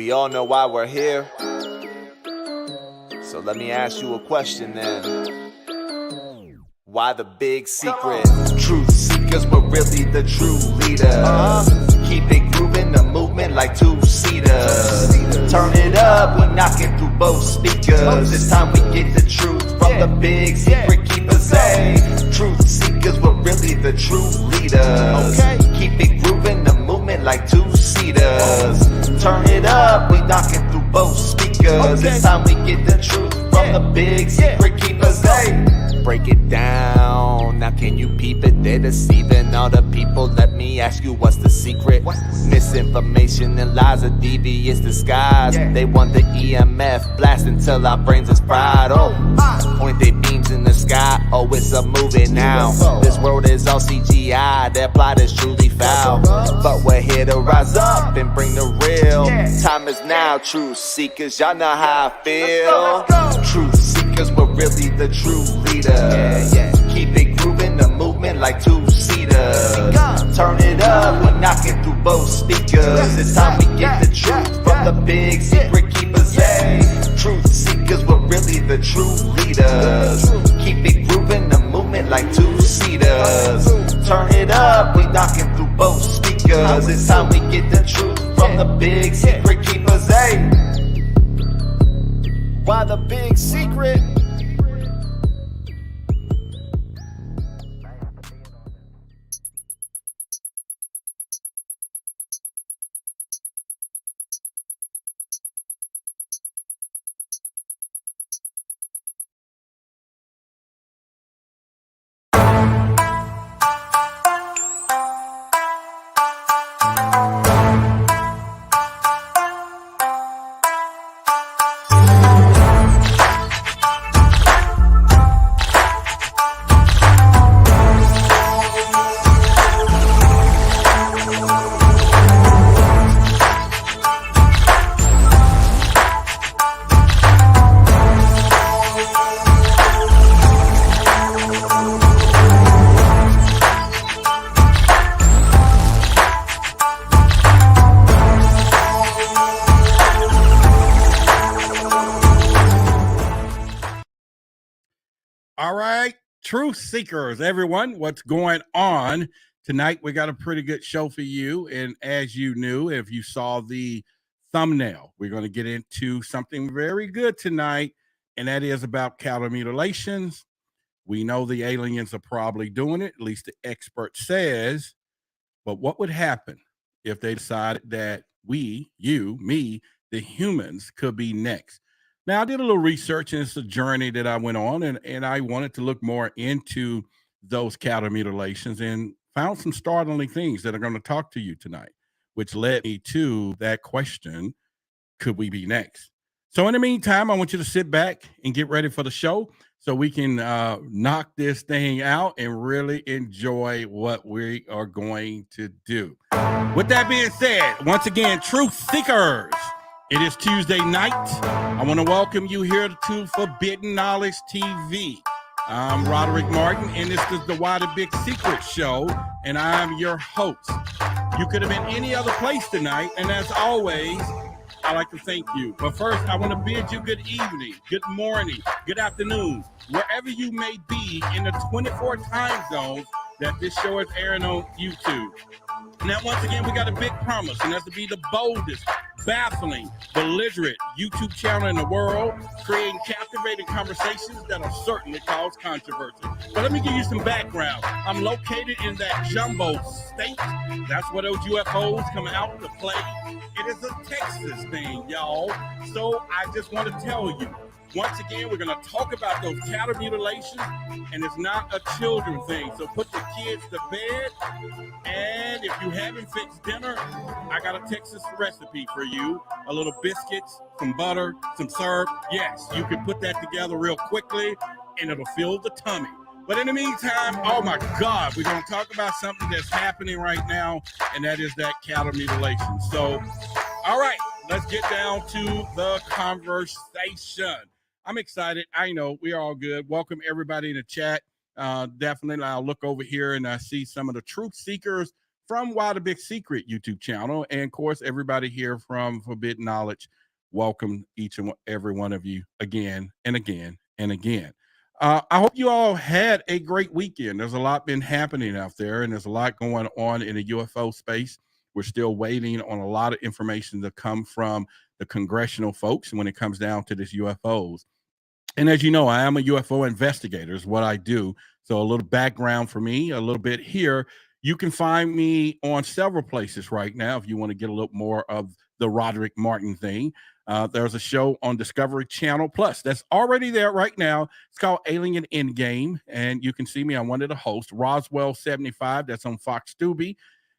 We all know why we're here. So let me ask you a question then. Why the big secret? Truth seekers were really the true leaders. Keep it grooving, the movement like two-seaters. Turn it up, we're knocking through both speakers. It's time we get the truth from the big secret keepers. Hey, truth seekers were really the true leaders. Keep it grooving, the movement like two-seaters. Turn it up, we knocking through both speakers. It's time we get the truth from the big secret keepers. Hey, break it down. Now can you peep it? They're deceiving all the people. Let me ask you, what's the secret? Misinformation and lies, a devious disguise. They want the EMF blast until our brains is fried. Oh, point their beams in the sky. Oh, it's a movie now. This world is all CGI. Their plot is truly foul. But we're here to rise up and bring the real. Time is now, truth seekers. Y'all know how I feel. Truth seekers were really the true leaders. Keep it grooving, the movement like two-seaters. Turn it up, we're knocking through both speakers. It's time we get the truth from the big secret keepers. Hey, truth seekers were really the true leaders. Keep it grooving, the movement like two-seaters. Turn it up, we knocking through both speakers. It's time we get the truth from the big secret keepers. Hey, why the big secret? All right, truth seekers, everyone, what's going on? Tonight, we got a pretty good show for you. And as you knew, if you saw the thumbnail, we're going to get into something very good tonight, and that is about cattle mutilations. We know the aliens are probably doing it, at least the expert says. But what would happen if they decided that we, you, me, the humans could be next? Now, I did a little research, and it's a journey that I went on, and I wanted to look more into those cattle mutilations and found some startling things that I'm going to talk to you tonight, which led me to that question, could we be next? So in the meantime, I want you to sit back and get ready for the show so we can knock this thing out and really enjoy what we are going to do. With that being said, once again, truth seekers, it is Tuesday night. I want to welcome you here to Forbidden Knowledge TV. I'm Roderick Martin, and this is the Why the Big Secret Show, and I'm your host. You could have been any other place tonight, and as always, I'd like to thank you. But first, I want to bid you good evening, good morning, good afternoon, wherever you may be in the 24 time zones that this show is airing on YouTube. Now, once again, we got a big promise, and that's to be the boldest, baffling, belligerent YouTube channel in the world, creating captivating conversations that'll certainly cause controversy. But let me give you some background. I'm located in that jumbo state. That's where those UFOs come out to play. It is a Texas thing, y'all. So I just want to tell you, once again, we're going to talk about those cattle mutilations, and it's not a children thing. So put the kids to bed, and if you haven't fixed dinner, I got a Texas recipe for you. A little biscuits, some butter, some syrup. Yes, you can put that together real quickly, and it'll fill the tummy. But in the meantime, oh my God, we're going to talk about something that's happening right now, and that is that cattle mutilation. So, all right, let's get down to the conversation. I'm excited. I know we're all good. Welcome everybody in the chat. Definitely, I'll look over here and I see some of the truth seekers from Why the Big Secret YouTube channel. And of course, everybody here from Forbidden Knowledge, welcome each and every one of you again and again and again. I hope you all had a great weekend. There's a lot been happening out there, and there's a lot going on in the UFO space. We're still waiting on a lot of information to come from the congressional folks when it comes down to this UFOs. And as you know, I am a UFO investigator is what I do. So a little background for me, a little bit here. You can find me on several places right now if you want to get a little more of the Roderick Martin thing. There's a show on Discovery Channel Plus that's already there right now. It's called Alien Endgame, and you can see me on one of the hosts, Roswell 75. That's on Fox Tubi.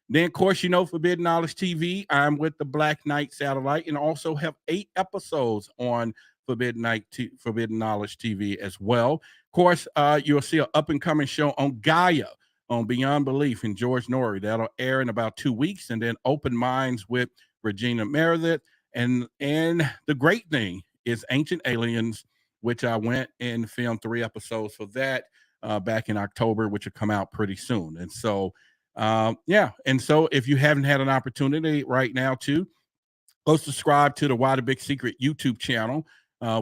Then, of course, you know, Forbidden Knowledge TV. I'm with the Black Knight Satellite and also have 8 episodes on Forbidden Knowledge TV as well. Of course, you'll see an up-and-coming show on Gaia on Beyond Belief in George Norrie. That'll air in about 2 weeks. And then Open Minds with Regina Meredith. And the great thing is Ancient Aliens, which I went and filmed 3 episodes for that back in October, which will come out pretty soon. And so, yeah. And so if you haven't had an opportunity right now to go subscribe to the Why the Big Secret YouTube channel.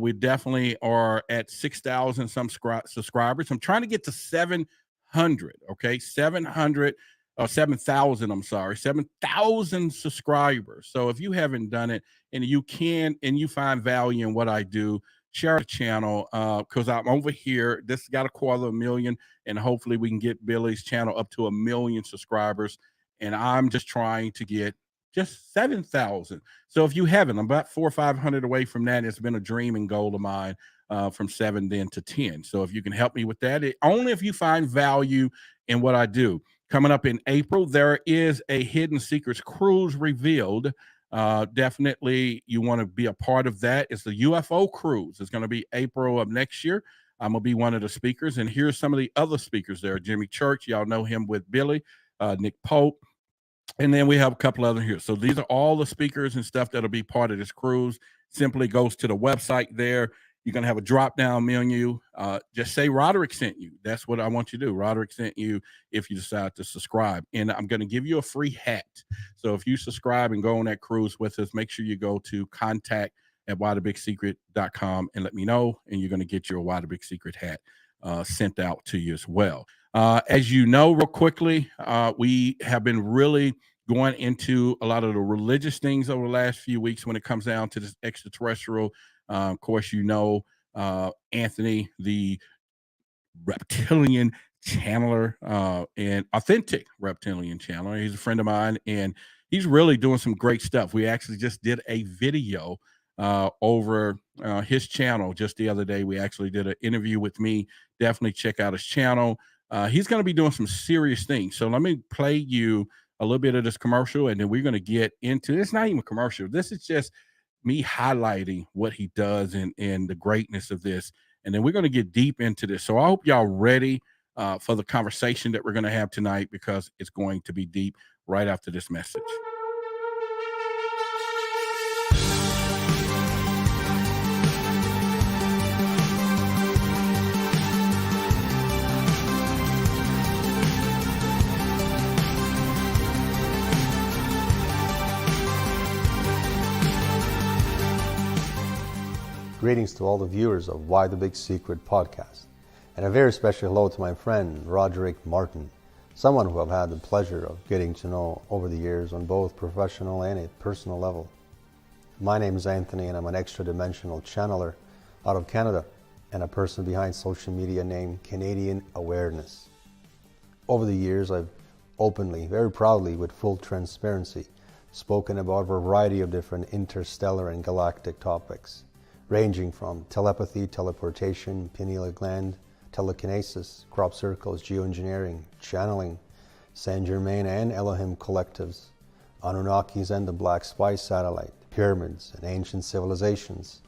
We definitely are at 6,000 some subscribers. I'm trying to get to 700. Okay, 700 or 7,000. I'm sorry, 7,000 subscribers. So if you haven't done it and you can and you find value in what I do, share the channel because I'm over here. This has got 250,000, and hopefully we can get Billy's channel up to 1 million subscribers. And I'm just trying to get just 7,000. So if you haven't, I'm about 400 or 500 away from that. It's been a dream and goal of mine from 7 then to 10. So if you can help me with that, only if you find value in what I do. Coming up in April, there is a Hidden Secrets cruise revealed. Definitely you want to be a part of that. It's the UFO cruise. It's going to be April of next year. I'm going to be one of the speakers. And here's some of the other speakers there. Jimmy Church, y'all know him with Billy, Nick Pope. And then we have a couple other here. So these are all the speakers and stuff that'll be part of this cruise. Simply goes to the website there. You're going to have a drop-down menu. Just say Roderick sent you. That's what I want you to do. Roderick sent you if you decide to subscribe. And I'm going to give you a free hat. So if you subscribe and go on that cruise with us, make sure you go to contact@whythebigsecret.com and let me know. And you're going to get your Why the Big Secret hat sent out to you as well. As you know, real quickly, we have been really going into a lot of the religious things over the last few weeks when it comes down to this extraterrestrial. Of course, you know, Anthony, the reptilian channeler and authentic reptilian channeler. He's a friend of mine, and he's really doing some great stuff. We actually just did a video over his channel just the other day. We actually did an interview with me. Definitely check out his channel. He's going to be doing some serious things. So let me play you a little bit of this commercial, and then we're going to get into it's not even a commercial. This is just me highlighting what he does and the greatness of this. And then we're going to get deep into this. So I hope y'all ready for the conversation that we're going to have tonight, because it's going to be deep right after this message. Greetings to all the viewers of Why the Big Secret podcast, and a very special hello to my friend Roderick Martin, someone who I've had the pleasure of getting to know over the years on both professional and a personal level. My name is Anthony, and I'm an extra-dimensional channeler out of Canada and a person behind social media named Canadian Awareness. Over the years, I've openly, very proudly, with full transparency, spoken about a variety of different interstellar and galactic topics, ranging from telepathy, teleportation, pineal gland, telekinesis, crop circles, geoengineering, channeling, Saint Germain and Elohim collectives, Anunnakis and the Black Spice satellite, pyramids and ancient civilizations,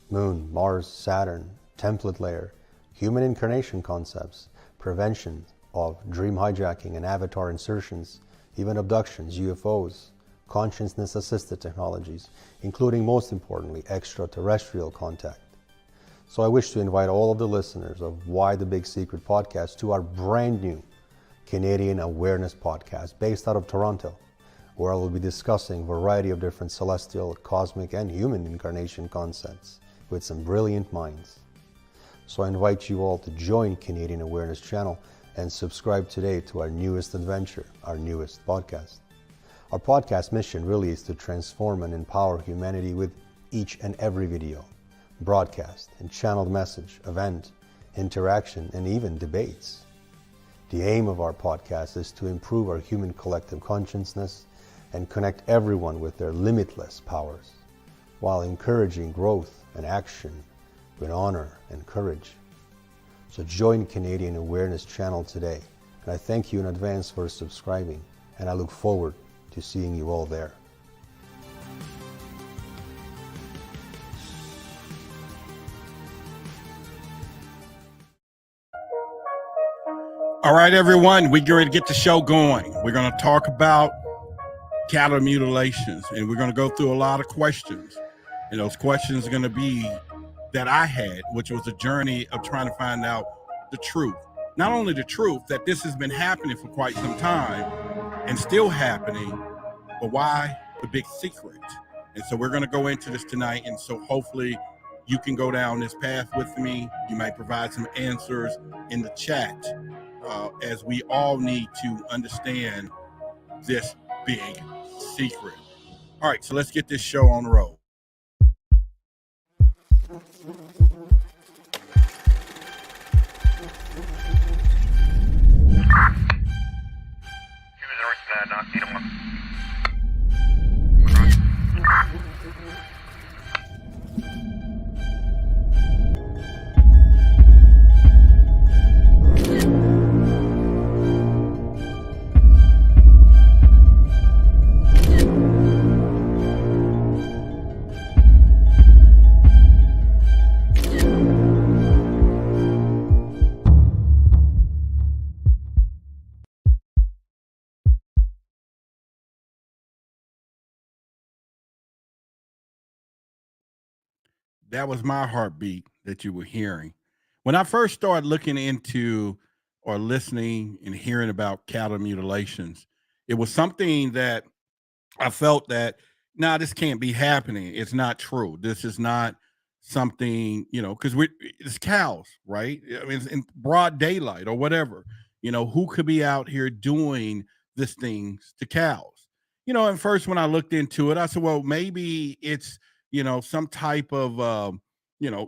Moon, Mars, Saturn, template layer, human incarnation concepts, prevention of dream hijacking and avatar insertions, even abductions, UFOs, consciousness-assisted technologies, including, most importantly, extraterrestrial contact. So I wish to invite all of the listeners of Why the Big Secret podcast to our brand new Canadian Awareness Podcast based out of Toronto, where I will be discussing a variety of different celestial, cosmic, and human incarnation concepts with some brilliant minds. So I invite you all to join Canadian Awareness Channel and subscribe today to our newest adventure, our newest podcast. Our podcast mission really is to transform and empower humanity with each and every video, broadcast, and channeled message, event, interaction, and even debates. The aim of our podcast is to improve our human collective consciousness and connect everyone with their limitless powers, while encouraging growth and action with honor and courage. So join Canadian Awareness Channel today, and I thank you in advance for subscribing, and I look forward to seeing you all there. All right, everyone, we're going to get the show going. We're going to talk about cattle mutilations, and we're going to go through a lot of questions. And those questions are going to be that I had, which was a journey of trying to find out the truth. Not only the truth, that this has been happening for quite some time and still happening, but why the big secret? And so we're going to go into this tonight. And so hopefully you can go down this path with me. You might provide some answers in the chat, as we all need to understand this big secret. All right, so let's get this show on the road. That was my heartbeat that you were hearing. When I first started looking into or listening and hearing about cattle mutilations, it was something that I felt that, nah, this can't be happening. It's not true. This is not something, because it's cows, right? I mean, it's in broad daylight or whatever. Who could be out here doing these things to cows? And first when I looked into it, I said, well, maybe it's, some type of,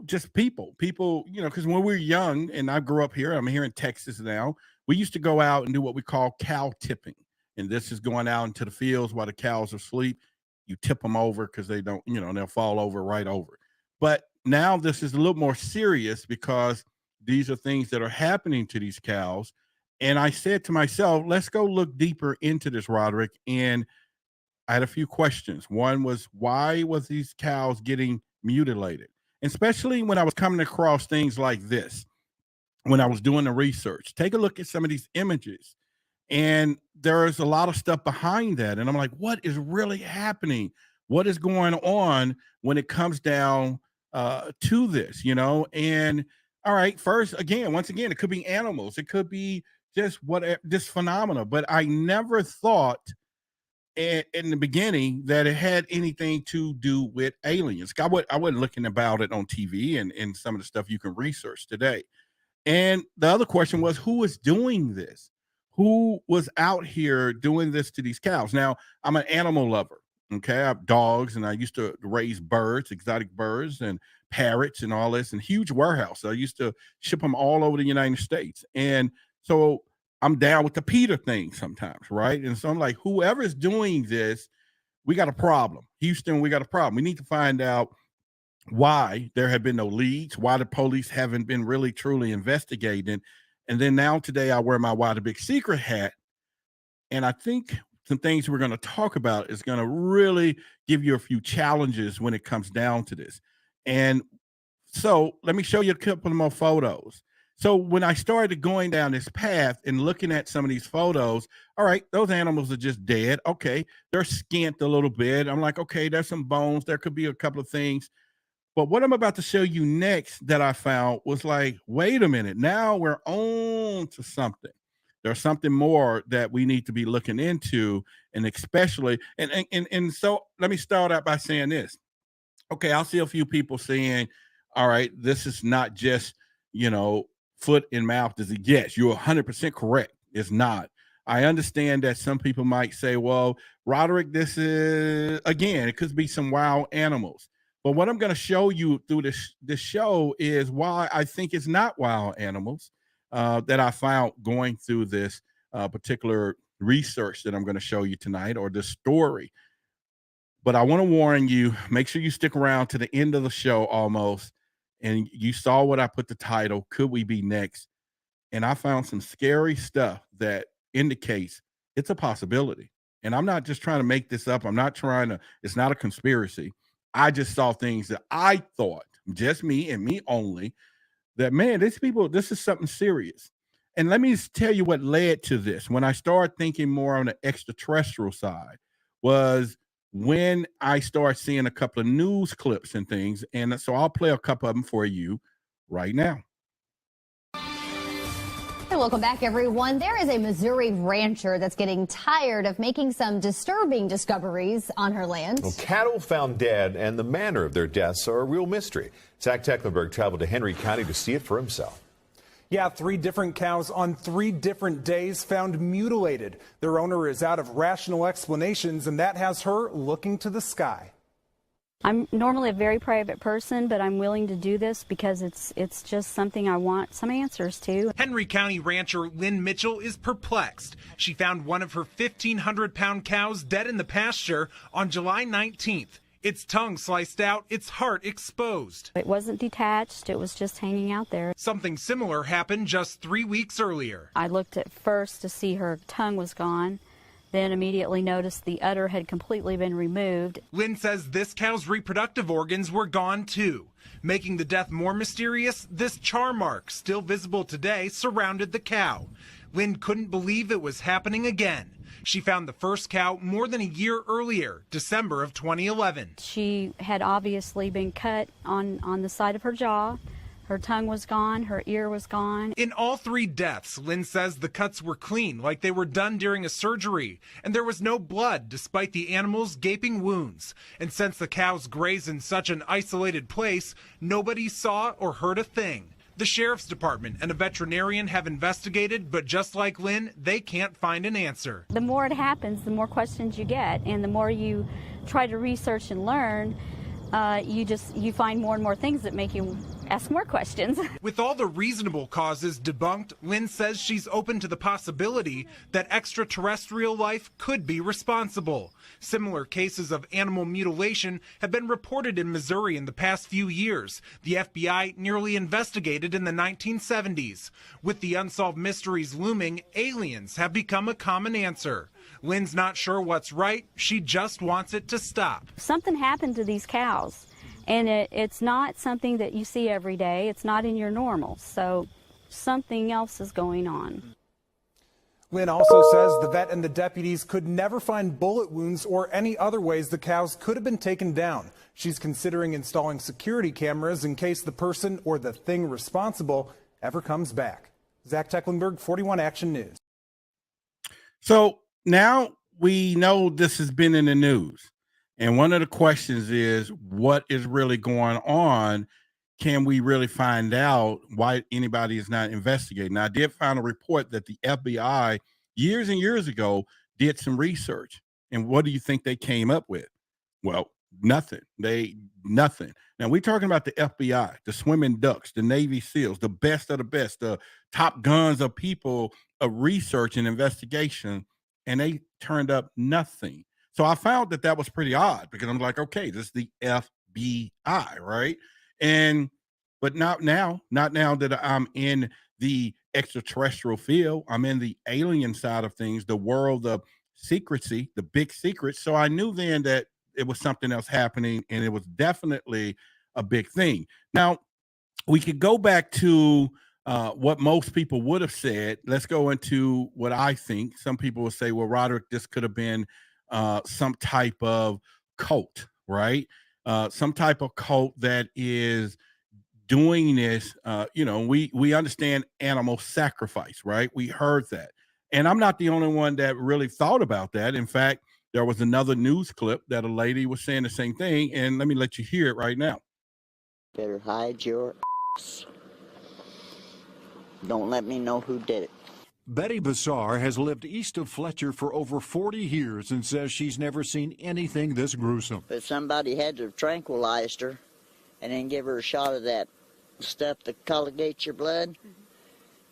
just people, because when we were young, and I grew up here, I'm here in Texas now, we used to go out and do what we call cow tipping. And this is going out into the fields while the cows are asleep. You tip them over because they don't, they'll fall over right over. But now this is a little more serious because these are things that are happening to these cows. And I said to myself, let's go look deeper into this, Roderick. And I had a few questions. One was, why was these cows getting mutilated? And especially when I was coming across things like this, when I was doing the research, take a look at some of these images. And there's a lot of stuff behind that. And I'm like, what is really happening? What is going on when it comes down to this, And all right, once again, it could be animals. It could be just this phenomena. But I never thought in the beginning that it had anything to do with aliens. I wasn't looking about it on TV and some of the stuff you can research today. And the other question was, who is doing this? Who was out here doing this to these cows? Now, I'm an animal lover. Okay. I have dogs, and I used to raise birds, exotic birds and parrots and all this, and huge warehouse. I used to ship them all over the United States. And so I'm down with the Peter thing sometimes, right? And so I'm like, whoever's doing this, we got a problem. Houston, we got a problem. We need to find out why there have been no leads, why the police haven't been really truly investigating. And then now today I wear my Why the Big Secret hat. And I think some things we're going to talk about is going to really give you a few challenges when it comes down to this. And so let me show you a couple more photos. So when I started going down this path and looking at some of these photos, all right, those animals are just dead. Okay, they're skint a little bit. I'm like, okay, there's some bones. There could be a couple of things. But what I'm about to show you next that I found was like, wait a minute, now we're on to something. there's something more that we need to be looking into, and especially, and so let me start out by saying this. Okay, I'll see a few people saying, all right, this is not just, foot and mouth disease. Yes, you're 100% correct. It's not. I understand that some people might say, well, Roderick, this is, again, it could be some wild animals. But what I'm going to show you through this show is why I think it's not wild animals that I found going through this particular research that I'm going to show you tonight, or this story. But I want to warn you, make sure you stick around to the end of the show almost. And you saw what I put the title, Could We Be Next? And I found some scary stuff that indicates it's a possibility. And I'm not just trying to make this up. It's not a conspiracy. I just saw things that I thought, just me and me only, that, man, this is something serious. And let me just tell you what led to this. When I started thinking more on the extraterrestrial side was when I started seeing a couple of news clips and things. And so I'll play a couple of them for you right now. And welcome back, everyone. There is a Missouri rancher that's getting tired of making some disturbing discoveries on her land. Well, cattle found dead and the manner of their deaths are a real mystery. Zach Tecklenburg traveled to Henry County to see it for himself. Yeah, 3 different cows on 3 different days found mutilated. Their owner is out of rational explanations, and that has her looking to the sky. I'm normally a very private person, but I'm willing to do this because it's just something I want some answers to. Henry County rancher Lynn Mitchell is perplexed. She found one of her 1,500-pound cows dead in the pasture on July 19th. Its tongue sliced out, its heart exposed. It wasn't detached, it was just hanging out there. Something similar happened just 3 weeks earlier. I looked at first to see her tongue was gone, then immediately noticed the udder had completely been removed. Lynn says this cow's reproductive organs were gone too. Making the death more mysterious, this char mark, still visible today, surrounded the cow. Lynn couldn't believe it was happening again. She found the first cow more than a year earlier, December of 2011. She had obviously been cut on the side of her jaw. Her tongue was gone, her ear was gone. In all 3 deaths, Lynn says the cuts were clean, like they were done during a surgery, and there was no blood despite the animal's gaping wounds. And since the cows graze in such an isolated place, nobody saw or heard a thing. The sheriff's department and a veterinarian have investigated, but just like Lynn, they can't find an answer. The more it happens, the more questions you get, and the more you try to research and learn, you find more and more things that make you ask more questions. With all the reasonable causes debunked, Lynn says she's open to the possibility that extraterrestrial life could be responsible. Similar cases of animal mutilation have been reported in Missouri in the past few years. The FBI nearly investigated in the 1970s. With the unsolved mysteries looming, aliens have become a common answer. Lynn's not sure what's right. She just wants it to stop. Something happened to these cows, and it's not something that you see every day. It's not in your normal, so something else is going on. Lynn also says the vet and the deputies could never find bullet wounds or any other ways the cows could have been taken down. She's considering installing security cameras in case the person or the thing responsible ever comes back. Zach Tecklenburg, 41 Action News. So now we know this has been in the news. And one of the questions is, what is really going on? Can we really find out why anybody is not investigating? Now, I did find a report that the FBI years and years ago did some research. And what do you think they came up with? Well, nothing. Nothing. Now, we're talking about the FBI, the swimming ducks, the Navy SEALs, the best of the best, the top guns of people of research and investigation, and they turned up nothing. So I found that was pretty odd, because I'm like, okay, this is the FBI, right? But not now that I'm in the extraterrestrial field. I'm in the alien side of things, the world of secrecy, the big secrets. So I knew then that it was something else happening, and it was definitely a big thing. Now, we could go back to what most people would have said. Let's go into what I think. Some people will say, well, Roderick, this could have been some type of cult, right? Some type of cult that is doing this. We understand animal sacrifice, right? We heard that. And I'm not the only one that really thought about that. In fact, there was another news clip that a lady was saying the same thing. And let me let you hear it right now. Better hide your ass. Don't let me know who did it. Betty Bassar has lived east of Fletcher for over 40 years and says she's never seen anything this gruesome. But somebody had to have tranquilized her and then give her a shot of that stuff that coagulates your blood,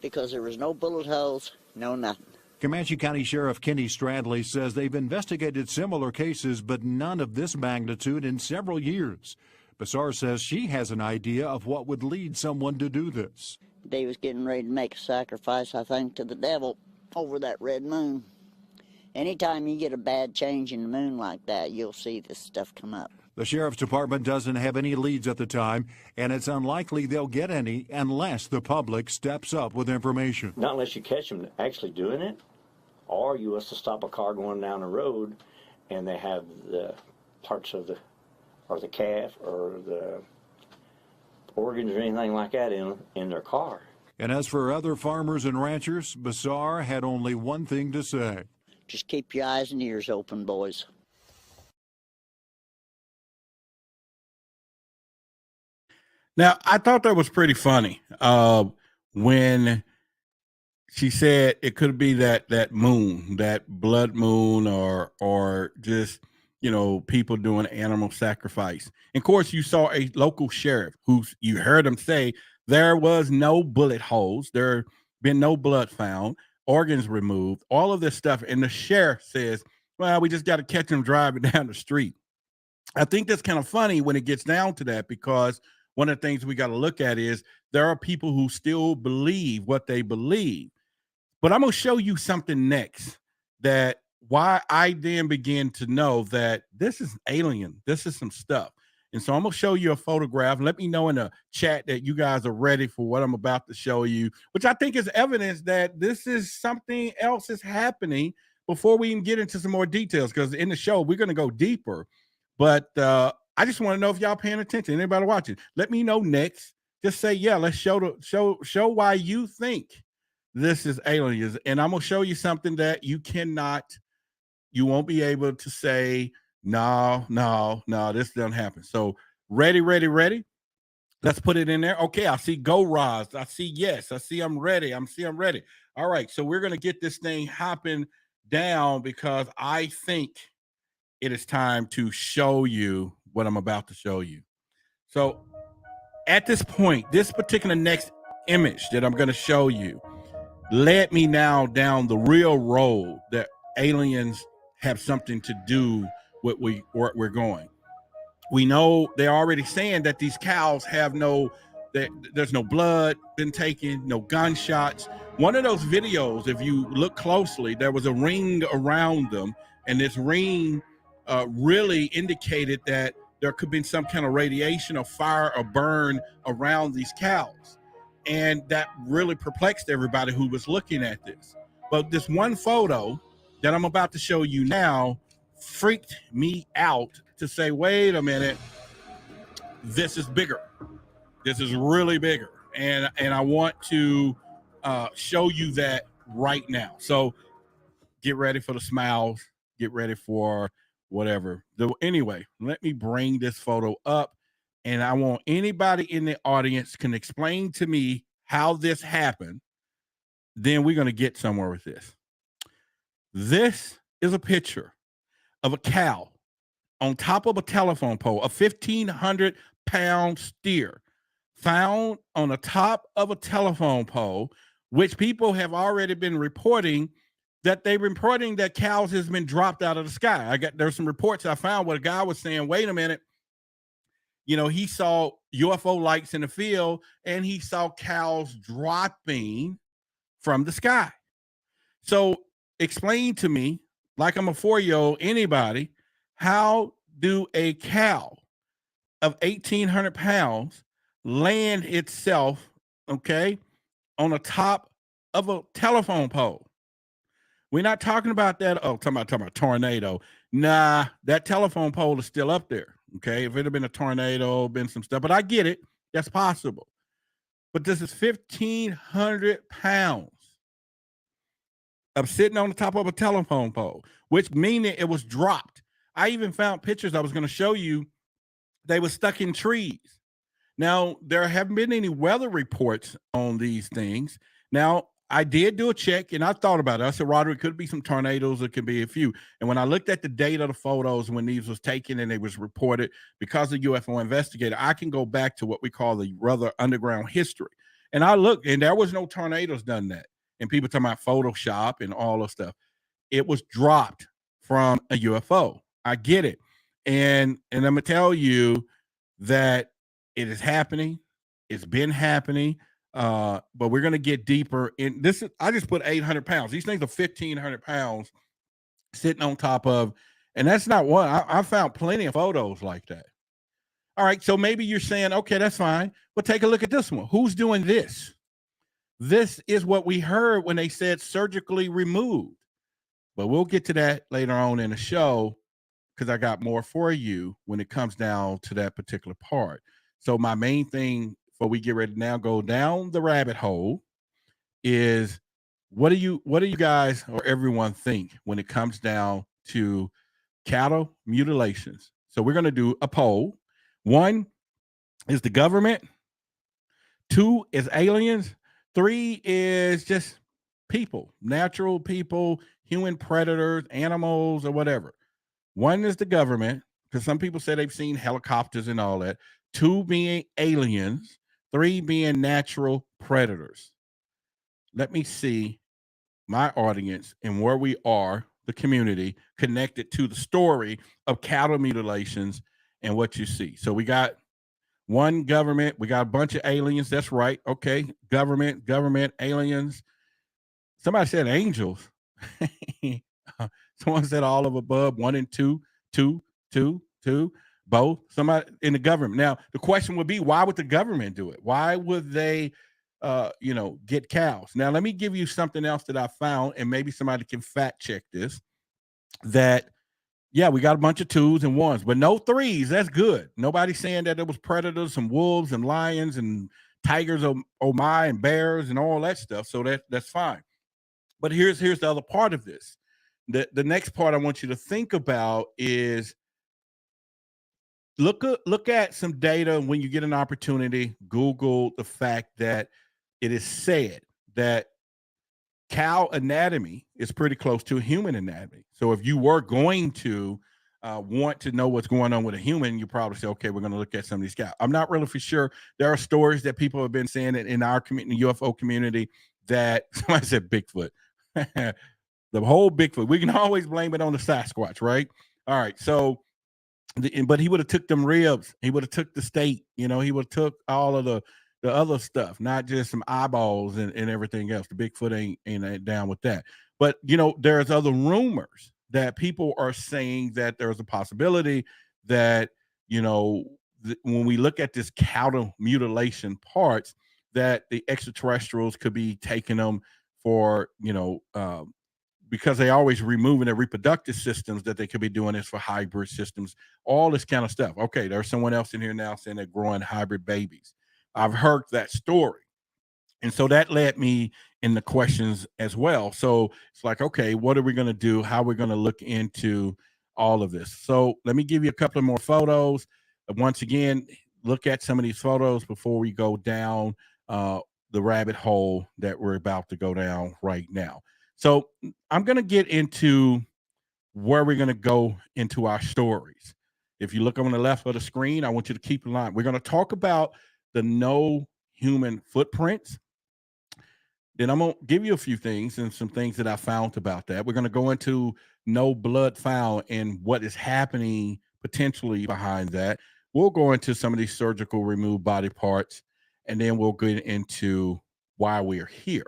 because there was no bullet holes, no nothing. Comanche County Sheriff Kenny Stradley says they've investigated similar cases, but none of this magnitude in several years. Bassar says she has an idea of what would lead someone to do this. They was getting ready to make a sacrifice, I think, to the devil over that red moon. Anytime you get a bad change in the moon like that, you'll see this stuff come up. The Sheriff's Department doesn't have any leads at the time, and it's unlikely they'll get any unless the public steps up with information. Not unless you catch them actually doing it, or you was to stop a car going down the road and they have the parts of the calf or the organs or anything like that in their car. And as for other farmers and ranchers, Bassar had only one thing to say. Just keep your eyes and ears open, boys. Now, I thought that was pretty funny when she said it could be that moon, that blood moon, or just, people doing animal sacrifice. And of course, you saw a local sheriff you heard him say there was no bullet holes, there been no blood found, organs removed, all of this stuff. And the sheriff says, well, we just got to catch him driving down the street. I think that's kind of funny when it gets down to that, because one of the things we got to look at is there are people who still believe what they believe. But I'm going to show you something next that why I then begin to know that this is alien. This is some stuff. And so I'm going to show you a photograph. Let me know in the chat that you guys are ready for what I'm about to show you, which I think is evidence that this is something else is happening before we even get into some more details, because in the show, we're going to go deeper. But I just want to know if y'all paying attention. Anybody watching? Let me know next. Just say, yeah, let's show why you think this is aliens. And I'm going to show you something that you won't be able to say, no, this doesn't happen. So ready. Let's put it in there. Okay, I see go, Roz. I see yes. I see I'm ready. I'm ready. All right, so we're going to get this thing hopping down, because I think it is time to show you what I'm about to show you. So at this point, this particular next image that I'm going to show you led me now down the real road that aliens have something to do with where we're going. We know they're already saying that these cows have there's no blood been taken, no gunshots. One of those videos, if you look closely, there was a ring around them, and this ring really indicated that there could be some kind of radiation or fire or burn around these cows. And that really perplexed everybody who was looking at this. But this one photo that I'm about to show you now freaked me out to say, wait a minute, this is bigger. This is really bigger. And I want to show you that right now. So get ready for the smiles. Get ready for whatever. Anyway, let me bring this photo up, and I want anybody in the audience can explain to me how this happened. Then we're going to get somewhere with this. This is a picture of a cow on top of a telephone pole, a 1,500-pound steer found on the top of a telephone pole, which people have already been reporting that cows has been dropped out of the sky. There's some reports I found where a guy was saying, wait a minute, he saw UFO lights in the field and he saw cows dropping from the sky. So explain to me, like I'm a 4-year-old, anybody, how do a cow of 1,800 pounds land itself, okay, on the top of a telephone pole? We're not talking about that. Oh, talking about tornado. Nah, that telephone pole is still up there. Okay. If it had been a tornado, been some stuff, but I get it. That's possible. But this is 1,500 pounds. sitting on the top of a telephone pole, which meaning it was dropped. I even found pictures I was going to show you. They were stuck in trees. Now, there haven't been any weather reports on these things. Now, I did do a check, and I thought about it. I said, Roderick, could be some tornadoes. It could be a few. And when I looked at the date of the photos when these was taken and they was reported, because of UFO investigator, I can go back to what we call the rather underground history. And I looked, and there was no tornadoes done that. And people talking about Photoshop and all the stuff. It was dropped from a UFO. I get it. And I'm going to tell you that it is happening. It's been happening. But we're going to get deeper in this. I just put 800 pounds. These things are 1,500 pounds sitting on top of, and that's not one. I found plenty of photos like that. All right. So maybe you're saying, okay, that's fine. But take a look at this one. Who's doing this? This is what we heard when they said surgically removed. But we'll get to that later on in the show, because I got more for you when it comes down to that particular part. So my main thing before we get ready to now go down the rabbit hole is what do you guys or everyone think when it comes down to cattle mutilations? So we're going to do a poll. 1 is the government. 2 is aliens. 3 is just people, natural people, human predators, animals, or whatever. 1 is the government, because some people say they've seen helicopters and all that. 2 being aliens. 3 being natural predators. Let me see my audience and where we are, the community, connected to the story of cattle mutilations and what you see. So we got 1 government. We got a bunch of aliens. That's right. Okay. Government, aliens. Somebody said angels. Someone said all of above, 1 and 2, 2, both. Somebody in the government. Now, the question would be, why would the government do it? Why would they, get cows? Now, let me give you something else that I found, and maybe somebody can fact check this. That, yeah, we got a bunch of 2s and 1s, but no 3s. That's good. Nobody's saying that there was predators, some wolves and lions and tigers, oh my, and bears and all that stuff. So that's fine. But here's the other part of this. The next part I want you to think about is look at some data when you get an opportunity. Google the fact that it is said that cow anatomy is pretty close to human anatomy. So if you were going to want to know what's going on with a human, you probably say, okay, we're going to look at some of these cows. I'm not really for sure. There are stories that people have been saying that in our community, UFO community, that somebody said Bigfoot. The whole Bigfoot. We can always blame it on the Sasquatch, right? All right. So, but he would have took them ribs. He would have took the steak. He would have took all of the other stuff, not just some eyeballs and everything else. The Bigfoot ain't down with that. But, there's other rumors that people are saying that there's a possibility that, when we look at this cattle mutilation parts, that the extraterrestrials could be taking them for, because they always removing their reproductive systems, that they could be doing this for hybrid systems, all this kind of stuff. Okay, there's someone else in here now saying they're growing hybrid babies. I've heard that story. And so that led me in the questions as well. So it's like, okay, what are we going to do? How are we going to look into all of this? So let me give you a couple of more photos. Once again, look at some of these photos before we go down the rabbit hole that we're about to go down right now. So I'm going to get into where we're going to go into our stories. If you look on the left of the screen, I want you to keep in line. We're going to talk about the no human footprints. Then I'm going to give you a few things and some things that I found about that. We're going to go into no blood found and what is happening potentially behind that. We'll go into some of these surgical removed body parts, and then we'll get into why we're here.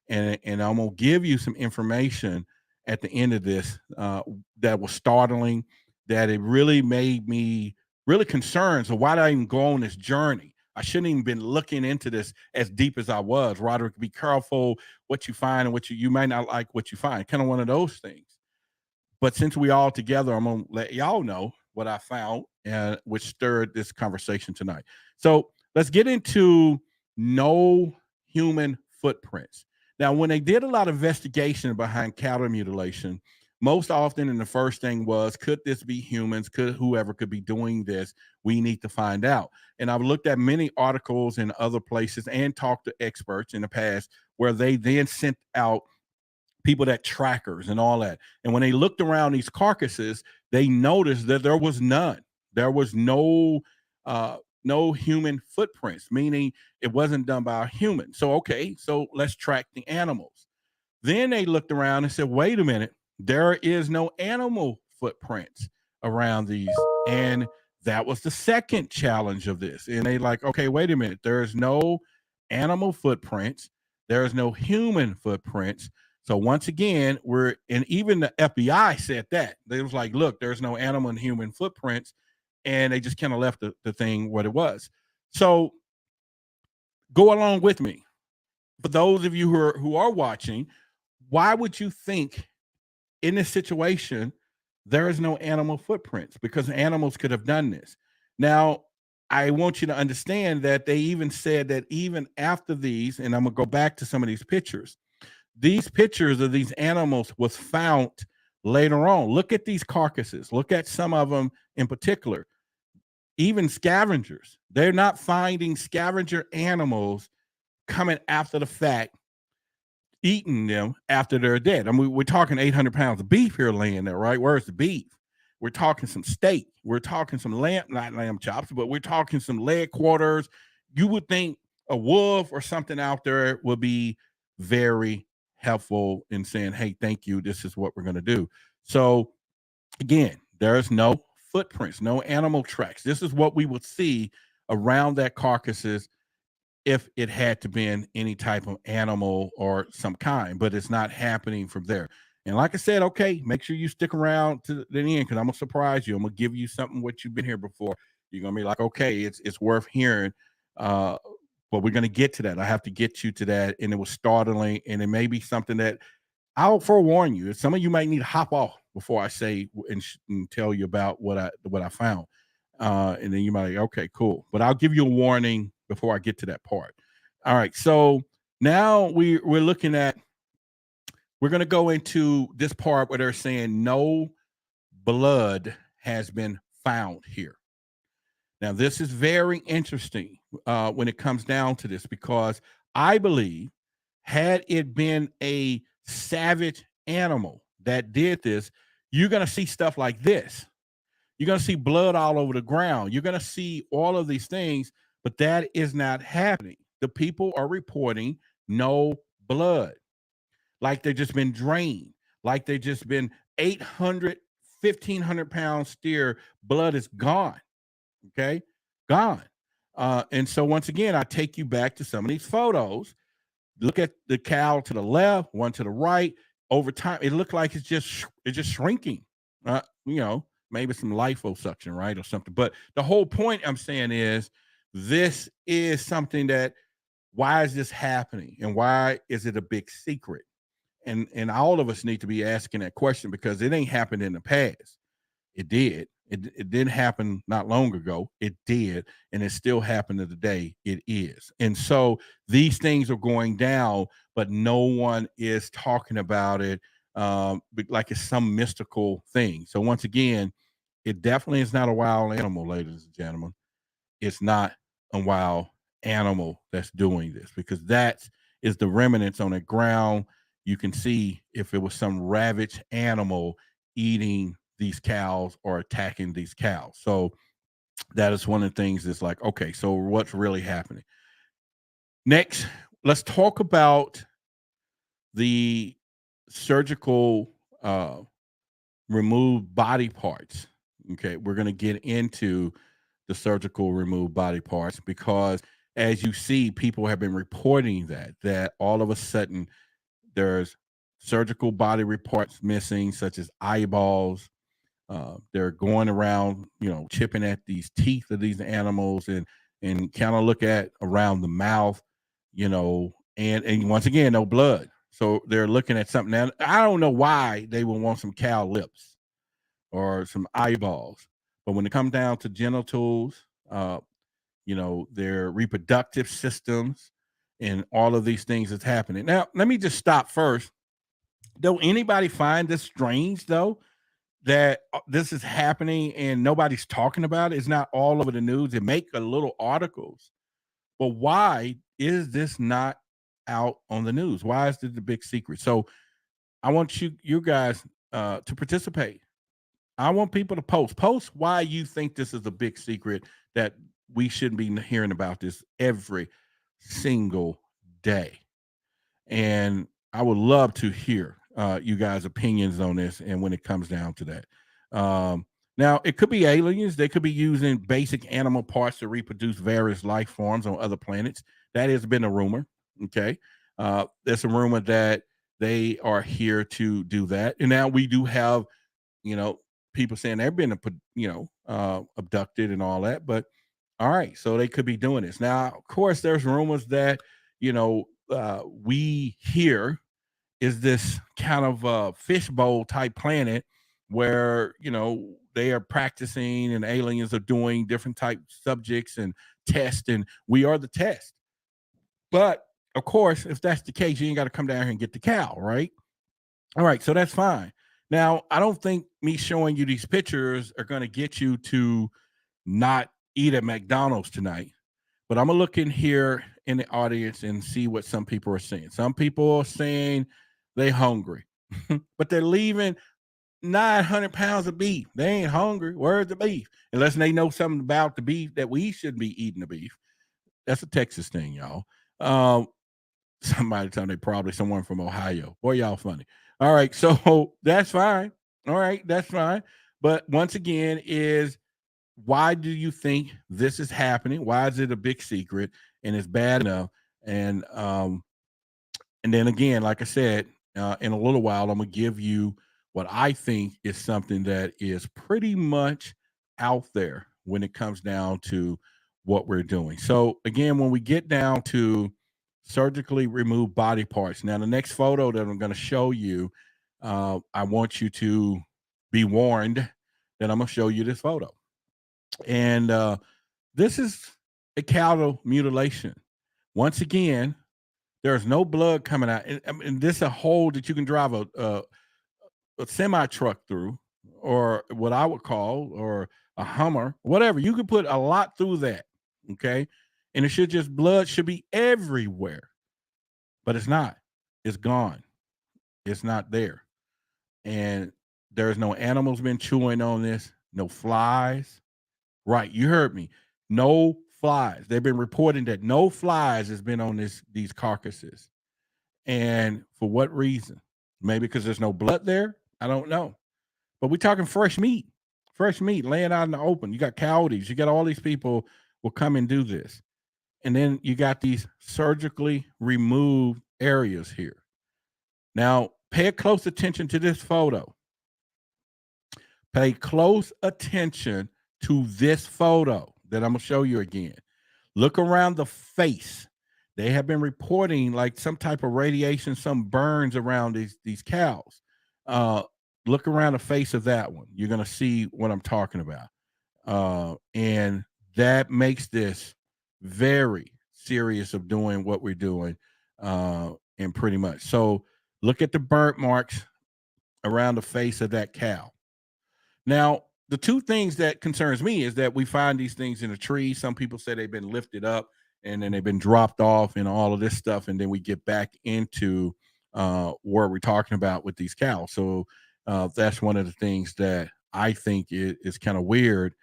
And I'm going to give you some information at the end of this that was startling, that it really made me really concerned. So why did I even go on this journey? I shouldn't even been looking into this as deep as I was. Roderick, be careful what you find and what you might not like what you find. Kind of one of those things. But since we all together, I'm going to let y'all know what I found, which stirred this conversation tonight. So let's get into no human footprints. Now, when they did a lot of investigation behind cattle mutilation, most often, and the first thing was, could this be humans? Could whoever could be doing this? We need to find out. And I've looked at many articles in other places and talked to experts in the past where they then sent out people that trackers and all that. And when they looked around these carcasses, they noticed that there was none. There was no human footprints, meaning it wasn't done by a human. So okay, so let's track the animals. Then they looked around and said, wait a minute, there is no animal footprints around these. And that was the second challenge of this. And they like, okay, wait a minute, there's no animal footprints, there's no human footprints. So once again, and even the FBI said that. They was like, look, there's no animal and human footprints. And they just kind of left the thing what it was. So go along with me. For those of you who are watching, why would you think in this situation there is no animal footprints? Because animals could have done this. Now, I want you to understand that they even said that even after these, and I'm going to go back to some of these pictures of these animals was found later on. Look at these carcasses. Look at some of them in particular. Even scavengers, they're not finding scavenger animals coming after the fact, eating them after they're dead. I mean, we're talking 800 pounds of beef here laying there, right? Where's the beef? We're talking some steak. We're talking some not lamb chops, but we're talking some leg quarters. You would think a wolf or something out there would be very helpful in saying, hey, thank you. This is what we're going to do. So again, there's no footprints, no animal tracks. This is what we would see around that carcasses if it had to been any type of animal or some kind, but it's not happening from there. And like I said, okay, make sure you stick around to the end because I'm gonna surprise you. I'm gonna give you something what you've been here before. You're gonna be like, okay, it's worth hearing. But we're gonna get to that. I have to get you to that, and it was startling, and it may be something that I'll forewarn you. Some of you might need to hop off before I say and tell you about what I found, and then you might, okay, cool. But I'll give you a warning before I get to that part. All right, so now we're looking at. We're going to go into this part where they're saying no blood has been found here. Now, this is very interesting when it comes down to this because I believe had it been a savage animal that did this, you're going to see stuff like this. You're going to see blood all over the ground. You're going to see all of these things, but that is not happening. The people are reporting no blood. Like they've just been drained, like they've just been 800, 1,500 pound steer, blood is gone, okay? Gone. And so once again, I take you back to some of these photos. Look at the cow to the left, one to the right. Over time, it looked like it's just shrinking, maybe some liposuction, right, or something. But the whole point I'm saying is this is something that, why is this happening? And why is it a big secret? And all of us need to be asking that question because it ain't happened in the past. It did. It didn't happen not long ago. It did. And it still happening today. It is. And so these things are going down, but no one is talking about it like it's some mystical thing. So once again, it definitely is not a wild animal, ladies and gentlemen. It's not a wild animal that's doing this because that is the remnants on the ground. You can see if it was some ravaged animal eating these cows or attacking these cows. So that is one of the things that's like, okay, so what's really happening? Next, let's talk about the surgical removed body parts. Okay, we're going to get into the surgical removed body parts because as you see, people have been reporting that all of a sudden there's surgical body parts missing, such as eyeballs. They're going around, chipping at these teeth of these animals and kind of look at around the mouth, and once again, no blood. So they're looking at something. Now, I don't know why they would want some cow lips or some eyeballs, but when it comes down to genitals, their reproductive systems, and all of these things that's happening. Now, let me just stop first. Do anybody find this strange, though, that this is happening and nobody's talking about it? It's not all over the news. They make a little articles. But why is this not out on the news? Why is this the big secret? So I want you guys to participate. I want people to post why you think this is a big secret, that we shouldn't be hearing about this every single day. And I would love to hear you guys' opinions on this and when it comes down to that. Now, it could be aliens. They could be using basic animal parts to reproduce various life forms on other planets. That has been a rumor. Okay. There's a rumor that they are here to do that. And now we do have, people saying they've been, abducted and all that. But all right, so they could be doing this. Now, of course, there's rumors that, we hear is this kind of fishbowl type planet where, they are practicing and aliens are doing different type subjects and tests, and we are the test. But of course, if that's the case, you ain't got to come down here and get the cow, right? All right, so that's fine. Now, I don't think me showing you these pictures are going to get you to not eat at McDonald's tonight. But I'm going to look in here in the audience and see what some people are saying. Some people are saying they hungry, but they're leaving 900 pounds of beef. They ain't hungry. Where's the beef? Unless they know something about the beef that we shouldn't be eating the beef. That's a Texas thing, y'all. Somebody told me probably someone from Ohio. Boy, y'all funny. All right, so that's fine. All right, that's fine. But once again, why do you think this is happening? Why is it a big secret and it's bad enough? And then again, like I said, in a little while, I'm gonna give you what I think is something that is pretty much out there when it comes down to what we're doing. So again, when we get down to surgically remove body parts. Now, the next photo that I'm going to show you, I want you to be warned that I'm going to show you this photo. And this is a cattle mutilation. Once again, there's no blood coming out. And this is a hole that you can drive a semi truck through, or what I would call, or a Hummer, whatever. You can put a lot through that. Okay. And blood should be everywhere, but it's not. It's gone. It's not there. And there's no animals been chewing on this, no flies. Right. You heard me. No flies. They've been reporting that no flies has been on these carcasses. And for what reason? Maybe because there's no blood there. I don't know. But we're talking fresh meat laying out in the open. You got coyotes. You got all these people will come and do this. And then you got these surgically removed areas here. Now, pay close attention to this photo. Pay close attention to this photo that I'm going to show you again. Look around the face. They have been reporting like some type of radiation, some burns around these cows. Look around the face of that one. You're going to see what I'm talking about. And that makes this very serious of doing what we're doing. And pretty much. So look at the burnt marks around the face of that cow. Now, the two things that concerns me is that we find these things in a tree. Some people say they've been lifted up and then they've been dropped off and all of this stuff. And then we get back into where we're talking about with these cows. So that's one of the things that I think is kind of weird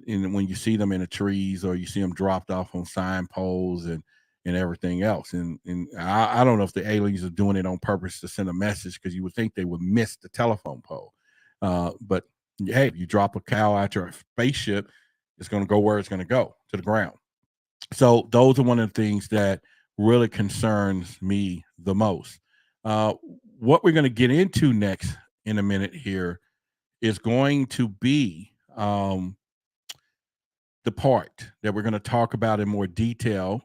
when you see them in the trees or you see them dropped off on sign poles and everything else. And I don't know if the aliens are doing it on purpose to send a message, because you would think they would miss the telephone pole. But hey, if you drop a cow out your spaceship, it's going to go where it's going to go, to the ground. So those are one of the things that really concerns me the most. What we're going to get into next in a minute here is going to be the part that we're going to talk about in more detail.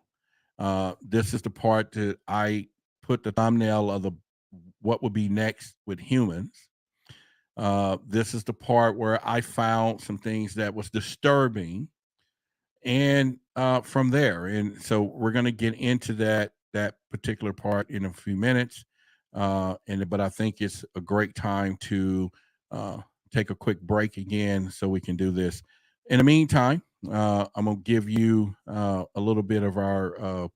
This is the part that I put the thumbnail of what would be next with humans. This is the part where I found some things that was disturbing, and from there. And so we're going to get into that that particular part in a few minutes. But I think it's a great time to take a quick break again so we can do this. In the meantime, I'm gonna give you a little bit of our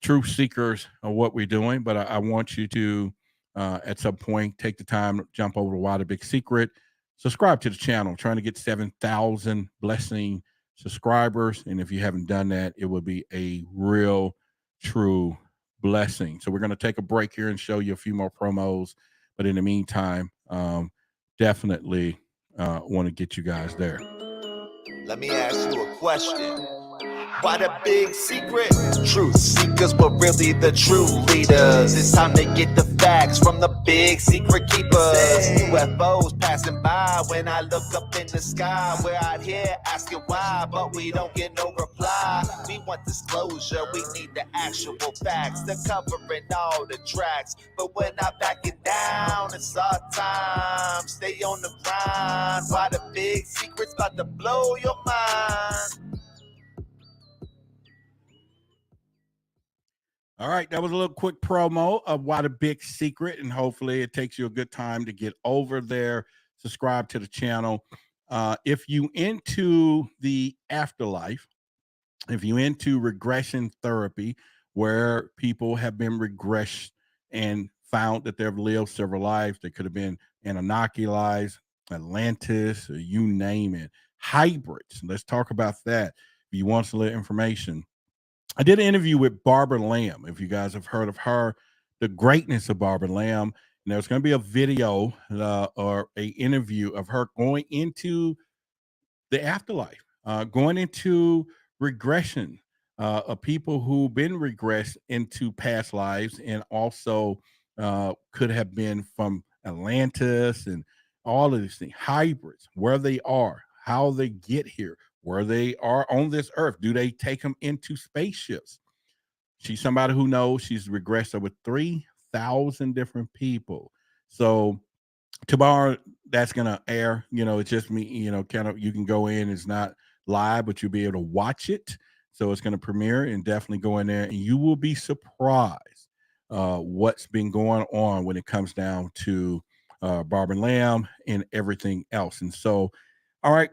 truth seekers of what we're doing, but I want you to at some point take the time, jump over to Why the Big Secret, subscribe to the channel. Trying to get 7,000 blessing subscribers, and if you haven't done that, it would be a real, true blessing. So we're going to take a break here and show you a few more promos, but in the meantime, definitely want to get you guys there. Let me ask you a question. Why the big secret? Truth seekers, but really the true leaders. It's time to get the facts from the big secret keepers. UFOs passing by when I look up in the sky. We're out here asking why, but we don't get no reply. We want disclosure, we need the actual facts. They're covering all the tracks, but we're not backing down. It's our time, stay on the grind. Why the big secret's about to blow your mind? All right, that was a little quick promo of Why the Big Secret, and hopefully it takes you a good time to get over there, subscribe to the channel. If you into the afterlife, if you into regression therapy, where people have been regressed and found that they've lived several lives, they could have been Anunnaki, Atlantis, or you name it, hybrids. Let's talk about that. If you want some little information, I did an interview with Barbara Lamb. If you guys have heard of her, the greatness of Barbara Lamb, and there's going to be a video or a interview of her going into the afterlife, going into regression of people who've been regressed into past lives, and also could have been from Atlantis and all of these things, hybrids, where they are, how they get here, where they are on this earth. Do they take them into spaceships? She's somebody who knows. She's regressed over 3,000 different people. So tomorrow that's going to air. It's just me, kind of, you can go in. It's not live, but you'll be able to watch it. So it's going to premiere, and definitely go in there, and you will be surprised what's been going on when it comes down to Barbara Lamb and everything else. And so, all right,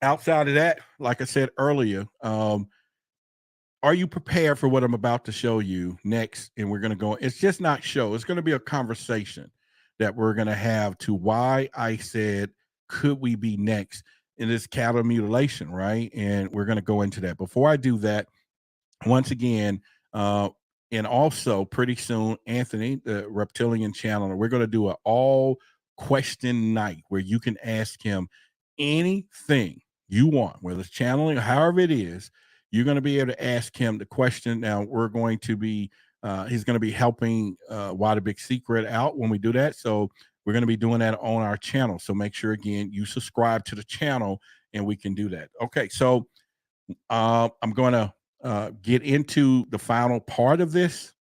outside of that, like I said earlier, are you prepared for what I'm about to show you next? And we're going to go, it's just not show, it's going to be a conversation that we're going to have to why I said, could we be next in this cattle mutilation, right? And we're going to go into that. Before I do that, once again, and also pretty soon, Anthony, the Reptilian Channel, we're going to do an all question night where you can ask him anything you want, whether it's channeling or however it is. You're going to be able to ask him the question. Now we're going to be, he's going to be helping Why the Big Secret out when we do that. So we're going to be doing that on our channel. So make sure, again, you subscribe to the channel and we can do that. Okay. So I'm going to get into the final part of this.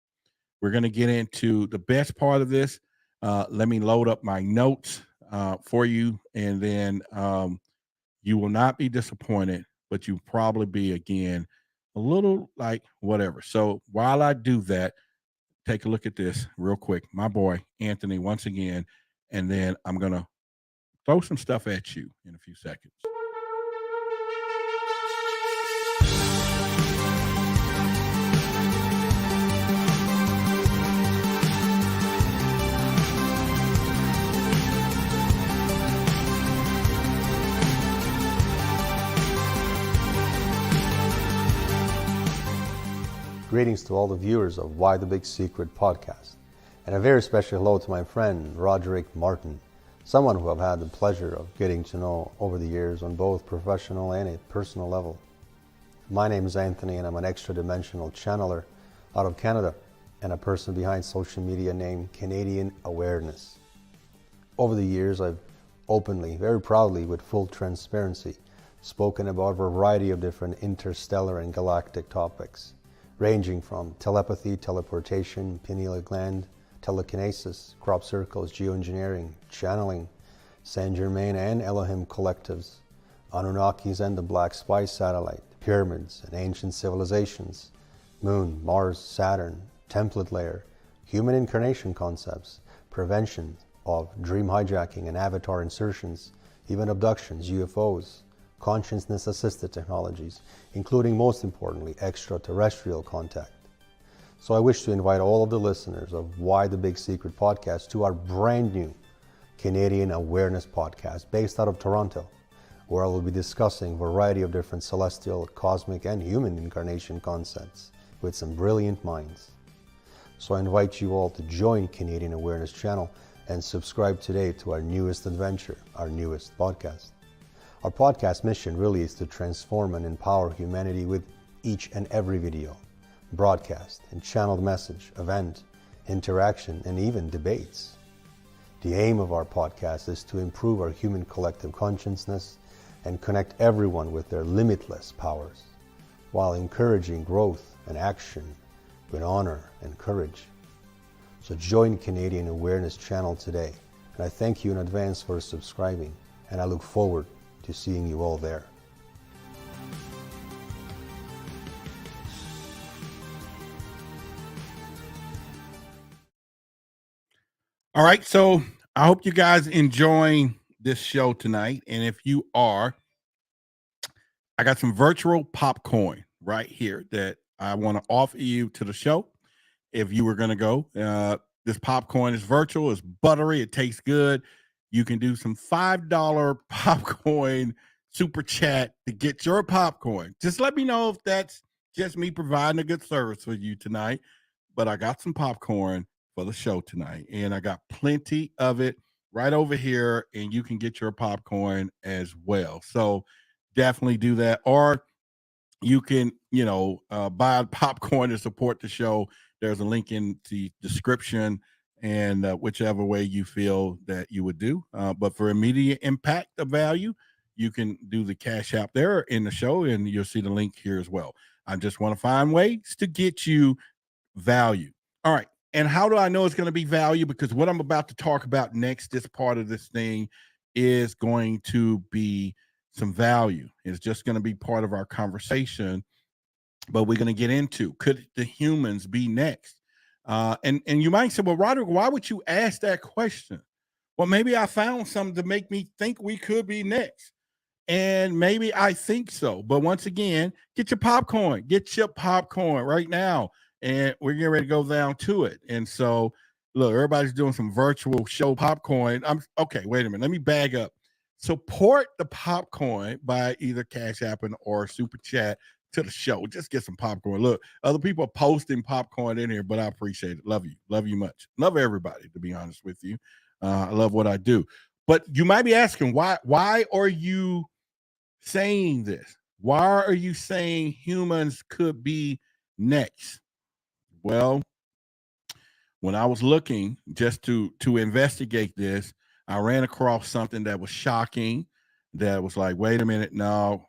We're going to get into the best part of this. Let me load up my notes for you, and then you will not be disappointed, but you'll probably be, again, a little like whatever. So while I do that, take a look at this real quick. My boy, Anthony, once again, and then I'm going to throw some stuff at you in a few seconds. Greetings to all the viewers of Why the Big Secret podcast, and a very special hello to my friend Roderick Martin, someone who I've had the pleasure of getting to know over the years on both professional and a personal level. My name is Anthony, and I'm an extra-dimensional channeler out of Canada, and a person behind social media named Canadian Awareness. Over the years, I've openly, very proudly, with full transparency, spoken about a variety of different interstellar and galactic topics, ranging from telepathy, teleportation, pineal gland, telekinesis, crop circles, geoengineering, channeling, Saint Germain and Elohim collectives, Anunnakis and the Black Spy satellite, pyramids and ancient civilizations, Moon, Mars, Saturn, template layer, human incarnation concepts, prevention of dream hijacking and avatar insertions, even abductions, UFOs, consciousness-assisted technologies, including, most importantly, extraterrestrial contact. So I wish to invite all of the listeners of Why the Big Secret podcast to our brand new Canadian Awareness podcast based out of Toronto, where I will be discussing a variety of different celestial, cosmic, and human incarnation concepts with some brilliant minds. So I invite you all to join Canadian Awareness channel and subscribe today to our newest adventure, our newest podcast. Our podcast mission really is to transform and empower humanity with each and every video, broadcast, and channeled message, event, interaction, and even debates. The aim of our podcast is to improve our human collective consciousness and connect everyone with their limitless powers, while encouraging growth and action with honor and courage. So join Canadian Awareness channel today, and I thank you in advance for subscribing, and I look forward to seeing you all there. All right, so I hope you guys enjoying this show tonight, and if you are, I got some virtual popcorn right here that I want to offer you to the show. If you were going to go, this popcorn is virtual, it's buttery, it tastes good. You can do some $5 popcorn super chat to get your popcorn. Just let me know if that's just me providing a good service for you tonight. But I got some popcorn for the show tonight, and I got plenty of it right over here, and you can get your popcorn as well. So definitely do that. Or you can, buy popcorn to support the show. There's a link in the description, and whichever way you feel that you would do. But for immediate impact of value, you can do the Cash App there in the show, and you'll see the link here as well. I just want to find ways to get you value. All right. And how do I know it's going to be value? Because what I'm about to talk about next, this part of this thing, is going to be some value. It's just going to be part of our conversation, but we're going to get into, could the humans be next? And you might say, well, Roderick, why would you ask that question? Well, maybe I found something to make me think we could be next. And maybe I think so. But once again, get your popcorn right now. And we're getting ready to go down to it. And so, look, everybody's doing some virtual show popcorn. Okay, wait a minute. Let me bag up. Support the popcorn by either Cash App or Super Chat to the show. Just get some popcorn. Look, other people are posting popcorn in here, but I appreciate it. Love you. Love you much. Love everybody, to be honest with you. I love what I do. But you might be asking, why are you saying this? Why are you saying humans could be next? Well, when I was looking just to investigate this, I ran across something that was shocking, that was like, wait a minute, no.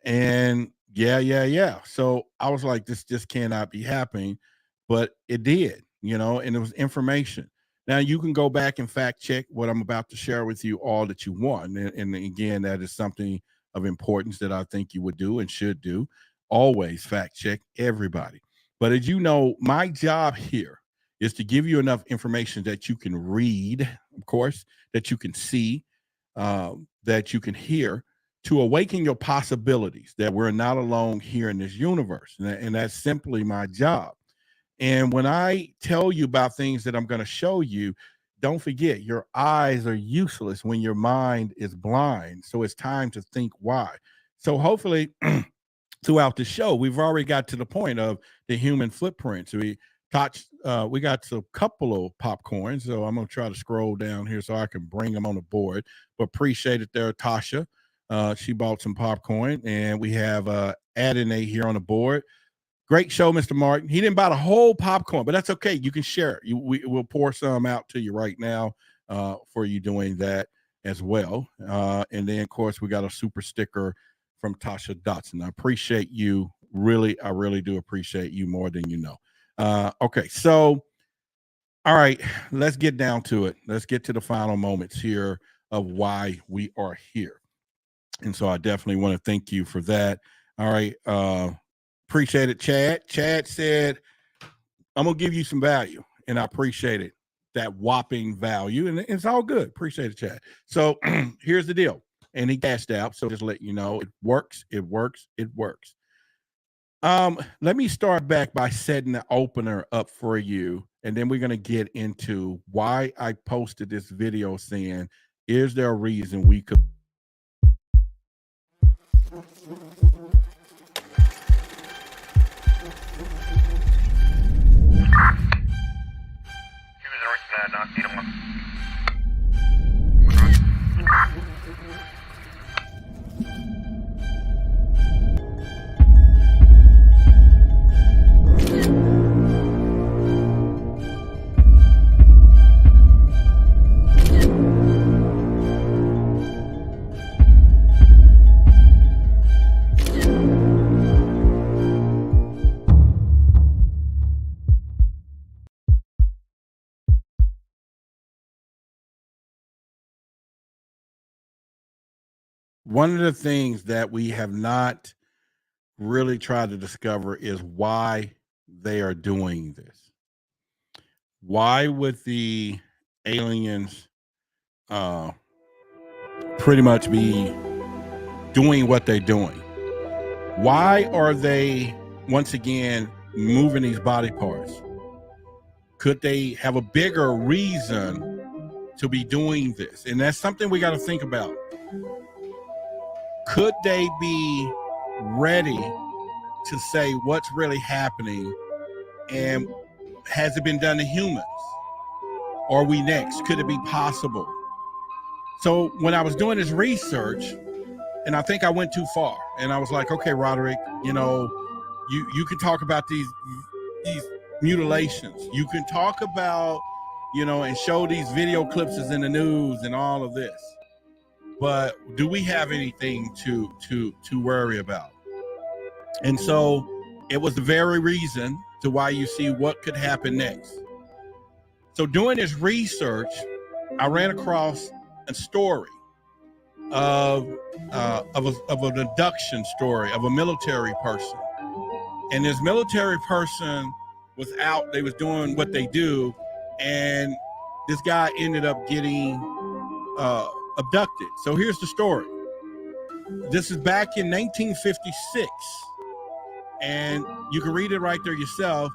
And yeah. So I was like, this just cannot be happening. But it did, and it was information. Now you can go back and fact check what I'm about to share with you all that you want. And again, that is something of importance that I think you would do and should do. Always fact check everybody. But as you know, my job here is to give you enough information that you can read, of course, that you can see, that you can hear, to awaken your possibilities, that we're not alone here in this universe. And that's simply my job. And when I tell you about things that I'm going to show you, don't forget, your eyes are useless when your mind is blind. So it's time to think why. So hopefully throughout the show, we've already got to the point of the human footprints. We got a couple of popcorns, so I'm going to try to scroll down here so I can bring them on the board. But appreciate it there, Tasha. She bought some popcorn, and we have Adonai here on the board. Great show, Mr. Martin. He didn't buy the whole popcorn, but that's okay. You can share it. We'll pour some out to you right now for you doing that as well. And then, of course, we got a super sticker from Tasha Dotson. I appreciate you. I really do appreciate you more than you know. Okay, so, all right, let's get down to it. Let's get to the final moments here of why we are here. And so I definitely want to thank you for that. All right. Appreciate it, Chad. Chad said, I'm going to give you some value, and I appreciate it. That whopping value, and it's all good. Appreciate it, Chad. So here's the deal. And he cashed out, so just let you know, it works, it works, it works. Let me start back by setting the opener up for you, and then we're going to get into why I posted this video saying, is there a reason we could... One of the things that we have not really tried to discover is why they are doing this. Why would the aliens pretty much be doing what they're doing? Why are they, once again, moving these body parts? Could they have a bigger reason to be doing this? And that's something we got to think about. Could they be ready to say what's really happening, and has it been done to humans? Are we next? Could it be possible? So when I was doing this research, and I think I went too far, and I was like, okay, Roderick, you know, you can talk about these mutilations. You can talk about, you know, and show these video clips in the news and all of this. But do we have anything to worry about? And so it was the very reason to why you see what could happen next. So doing this research, I ran across a story of an abduction story of a military person. And this military person was out, they was doing what they do, and this guy ended up getting abducted. So here's the story. This is back in 1956, and you can read it right there yourself,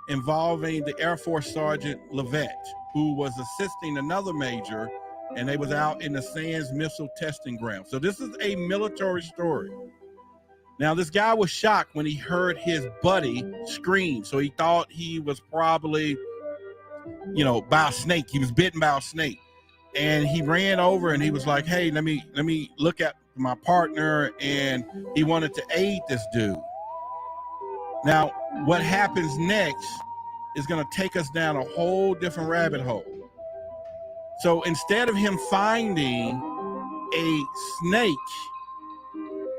involving the Air Force Sergeant Levet, who was assisting another major, and they was out in the Sands Missile Testing Ground. So this is a military story. Now, this guy was shocked when he heard his buddy scream. So he thought he was probably, you know, by a snake. He was bitten by a snake. And he ran over and he was like, hey, let me look at my partner. And he wanted to aid this dude. Now, what happens next is going to take us down a whole different rabbit hole. So instead of him finding a snake,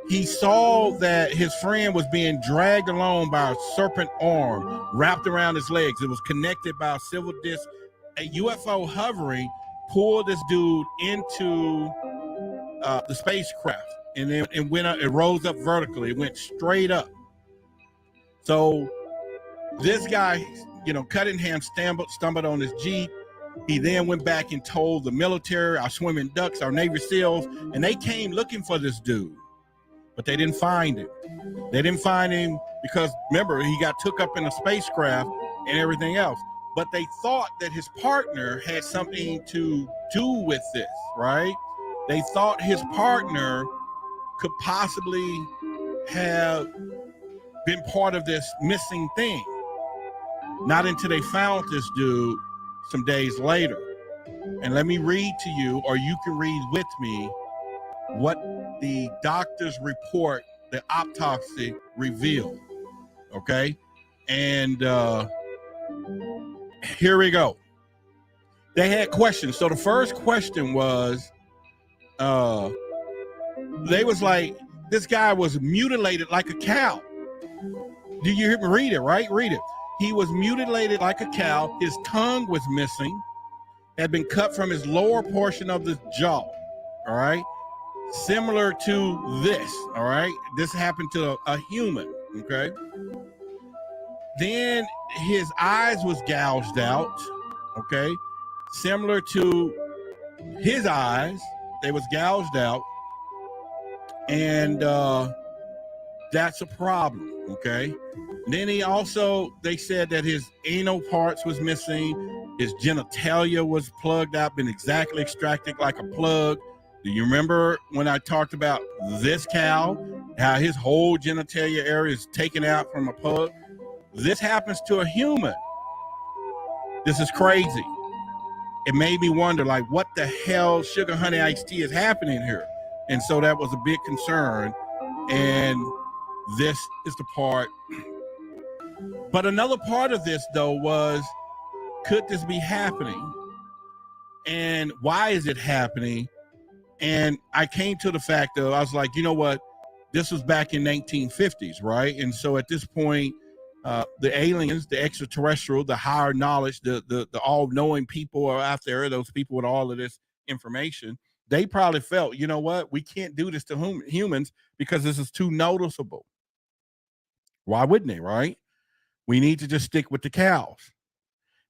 he saw that his friend was being dragged along by a serpent arm wrapped around his legs. It was connected by a silver disc. A UFO hovering pulled this dude into the spacecraft, and then it went up, it rose up vertically, it went straight up. So this guy, you know, Cunningham stumbled on his Jeep. He then went back and told the military, our swimming ducks, our Navy SEALs, and they came looking for this dude, but they didn't find him. They didn't find him because, remember, he got took up in a spacecraft and everything else. But they thought that his partner had something to do with this, right? They thought his partner could possibly have been part of this missing thing. Not until they found this dude some days later. And let me read to you, or you can read with me, what the doctor's report, the autopsy revealed. Okay? And here we go. They had questions. So the first question was, they was like, this guy was mutilated like a cow. Do you hear me? Read it, right? Read it. He was mutilated like a cow. His tongue was missing, had been cut from his lower portion of the jaw. All right. Similar to this. All right. This happened to a human. Okay. Then his eyes was gouged out. Okay. Similar to his eyes, they was gouged out. And that's a problem. Okay. Then they said that his anal parts was missing. His genitalia was plugged out, been exactly extracted like a plug. Do you remember when I talked about this cow, how his whole genitalia area is taken out from a plug? This happens to a human. This is crazy. It made me wonder, like, what the hell sugar honey iced tea is happening here? And so that was a big concern. And this is the part. But another part of this, though, was, could this be happening? And why is it happening? And I came to the fact of, I was like, you know what? This was back in 1950s, right? And so at this point, the aliens, the extraterrestrial, the higher knowledge, the all-knowing people are out there, those people with all of this information, they probably felt, you know what? We can't do this to humans because this is too noticeable. Why wouldn't they, right? We need to just stick with the cows.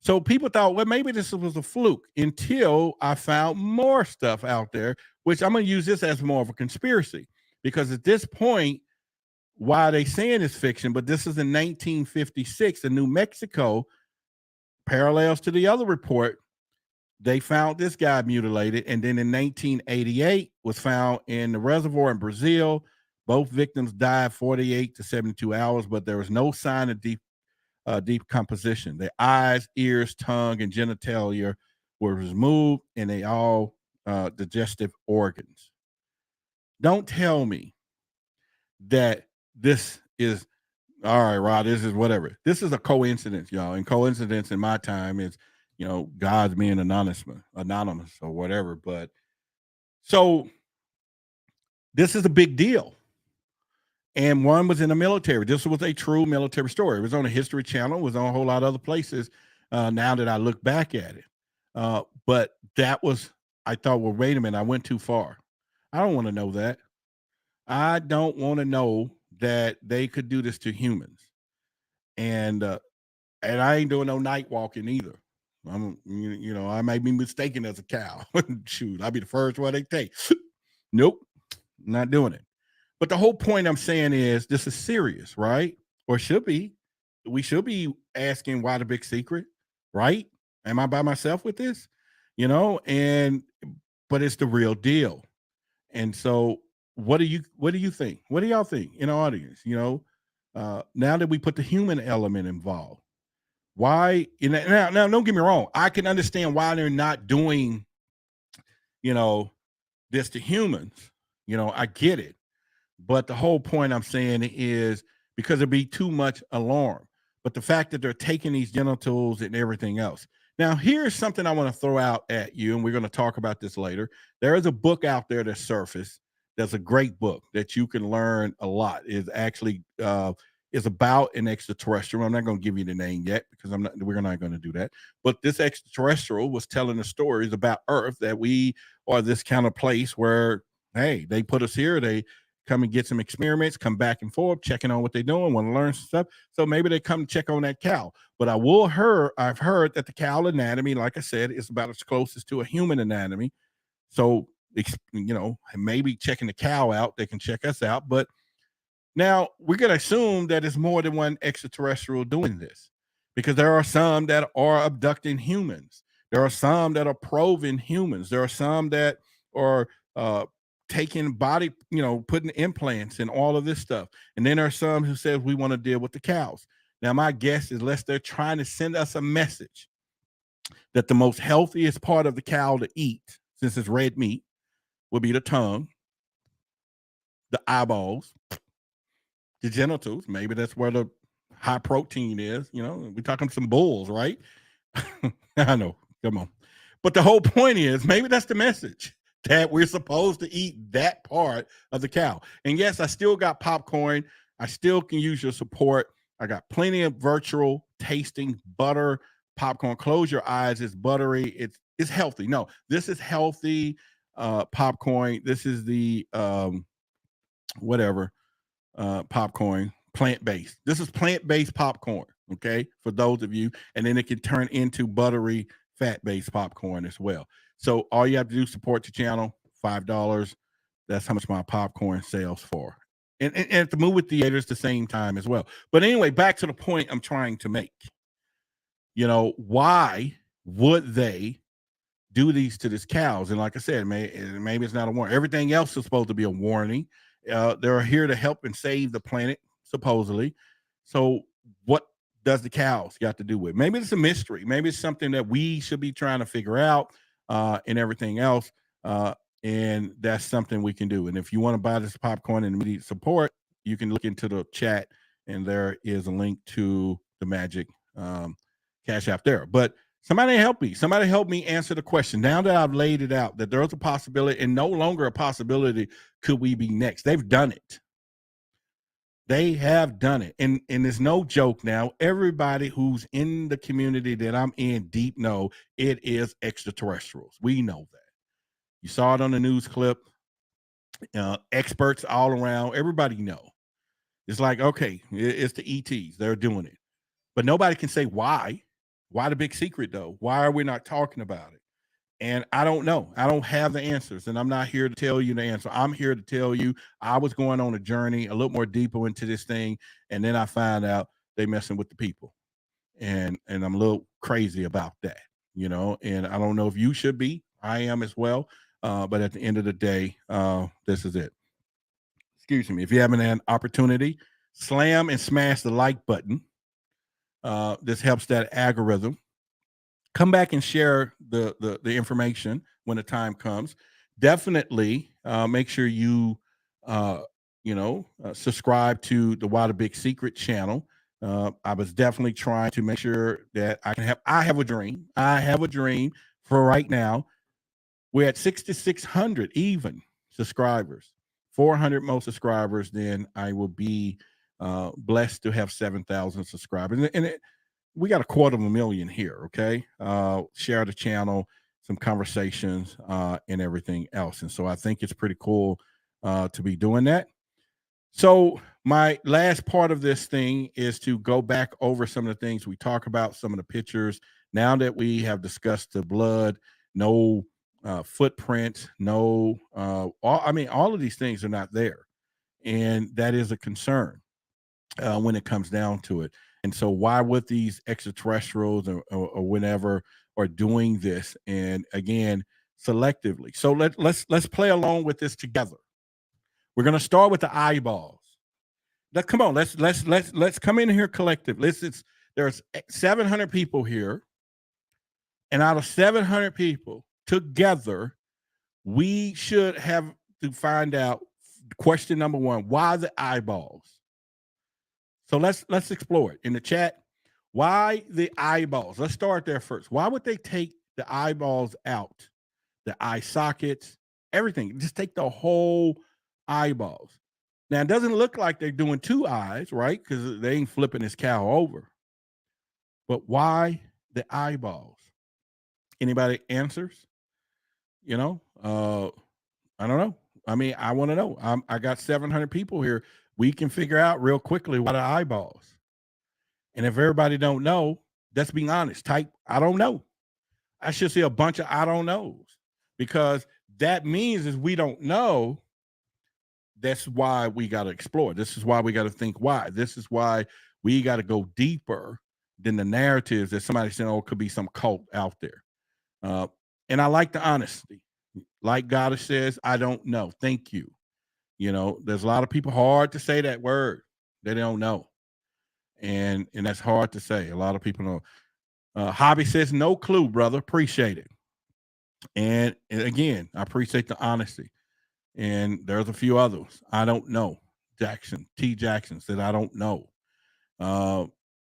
So people thought, well, maybe this was a fluke until I found more stuff out there, which I'm going to use this as more of a conspiracy, because at this point, why they saying it's fiction, but this is in 1956 in New Mexico, parallels to the other report. They found this guy mutilated, and then in 1988 was found in the reservoir in Brazil. Both victims died 48 to 72 hours, but there was no sign of decomposition. Their eyes, ears, tongue, and genitalia were removed, and they all digestive organs. Don't tell me that this is, all right, Rod, this is whatever. This is a coincidence, y'all. And coincidence in my time is, you know, God's being anonymous or whatever. But so this is a big deal. And one was in the military. This was a true military story. It was on a History Channel. It was on a whole lot of other places now that I look back at it. But that was, I thought, well, wait a minute, I went too far. I don't want to know that. I don't want to know that they could do this to humans. And I ain't doing no night walking either. You know, I may be mistaken as a cow. Shoot, I'll be the first one they take. Nope, not doing it. But the whole point I'm saying is this is serious, right? Or should be. We should be asking why the big secret, right? Am I by myself with this? You know, but it's the real deal. And so what do you think? What do y'all think in the audience? You know, now that we put the human element involved, why? Now, don't get me wrong. I can understand why they're not doing, you know, this to humans. You know, I get it. But the whole point I'm saying is because it'd be too much alarm. But the fact that they're taking these genitals and everything else. Now, here's something I want to throw out at you, and we're going to talk about this later. There is a book out there that surfaced. That's a great book that you can learn a lot. Is actually is about an extraterrestrial. I'm not going to give you the name yet because we're not going to do that. But this extraterrestrial was telling the stories about Earth, that we are this kind of place where, hey, they put us here. They come and get some experiments, come back and forth, checking on what they're doing, want to learn some stuff. So maybe they come check on that cow. But I've heard that the cow anatomy, like I said, is about as closest to a human anatomy. So, you know, maybe checking the cow out, they can check us out. But now we're going to assume that it's more than one extraterrestrial doing this, because there are some that are abducting humans. There are some that are probing humans. There are some that are taking body, you know, putting implants and all of this stuff. And then there are some who says we want to deal with the cows. Now, my guess is unless they're trying to send us a message that the most healthiest part of the cow to eat, since it's red meat, will be the tongue, the eyeballs, the genitals. Maybe that's where the high protein is. You know, we're talking some bulls, right? I know. Come on. But the whole point is maybe that's the message, that we're supposed to eat that part of the cow. And yes, I still got popcorn. I still can use your support. I got plenty of virtual tasting butter popcorn. Close your eyes. It's buttery. It's healthy. No, this is healthy popcorn. This is the popcorn. plant-based. This is plant-based popcorn, okay, for those of you, and then it can turn into buttery fat-based popcorn as well. So all you have to do is support the channel, $5. That's how much my popcorn sells for. And at the movie theaters the same time as well. But anyway, back to the point I'm trying to make. You know, why would they do these to these cows? And like I said, maybe it's not a warning. Everything else is supposed to be a warning. They're here to help and save the planet, supposedly. So what does the cows got to do with it? Maybe it's a mystery. Maybe it's something that we should be trying to figure out and everything else. And that's something we can do. And if you want to buy this popcorn and immediate support, you can look into the chat, and there is a link to the Magic Cash App there. But somebody help me. Somebody help me answer the question. Now that I've laid it out, that there's a possibility, and no longer a possibility, could we be next? They've done it. They have done it. And it's no joke now. Everybody who's in the community that I'm in deep know it is extraterrestrials. We know that. You saw it on the news clip. Experts all around. Everybody know. It's like, okay, it's the ETs. They're doing it. But nobody can say why. Why the big secret, though? Why are we not talking about it? And I don't know. I don't have the answers, and I'm not here to tell you the answer. I'm here to tell you I was going on a journey a little more deeper into this thing, and then I find out they messing with the people. And I'm a little crazy about that, you know, and I don't know if you should be. I am as well. But at the end of the day, this is it. Excuse me. If you haven't had an opportunity, slam and smash the like button. This helps that algorithm. Come back and share the information when the time comes. Definitely make sure you subscribe to the Why the Big Secret channel. I was definitely trying to make sure that I have a dream. I have a dream for right now. We're at 6,600 even subscribers, 400 more subscribers. Then I will be blessed to have 7,000 subscribers. And we got 250,000 here. Okay. Share the channel, some conversations, and everything else. And so I think it's pretty cool to be doing that. So my last part of this thing is to go back over some of the things we talk about, some of the pictures. Now that we have discussed the blood, no footprints, no, all of these things are not there. And that is a concern when it comes down to it. And so why would these extraterrestrials or whatever are doing this? And again, selectively. So let's play along with this together. We're going to start with the eyeballs. Come on, let's come in here collectively. There's 700 people here, and out of 700 people together, we should have to find out question number one: why the eyeballs? So let's explore it in the chat. Why the eyeballs? Let's start there first. Why would they take the eyeballs out? The eye sockets, everything. Just take the whole eyeballs. Now, it doesn't look like they're doing two eyes, right? Because they ain't flipping this cow over. But why the eyeballs? Anybody answers? You know, I don't know. I mean, I want to know. I got 700 people here. We can figure out real quickly why the eyeballs. And if everybody don't know, let's be honest. Type, I don't know. I should see a bunch of I don't knows, because that means is we don't know. That's why we got to explore. This is why we got to think why. This is why we got to go deeper than the narratives that somebody said, oh, it could be some cult out there. And I like the honesty. Like Goddess says, I don't know. Thank you. You know, there's a lot of people hard to say that word. They don't know. And that's hard to say. A lot of people know. Hobby says, no clue, brother. Appreciate it. And again, I appreciate the honesty. And there's a few others. I don't know. T. Jackson said, I don't know.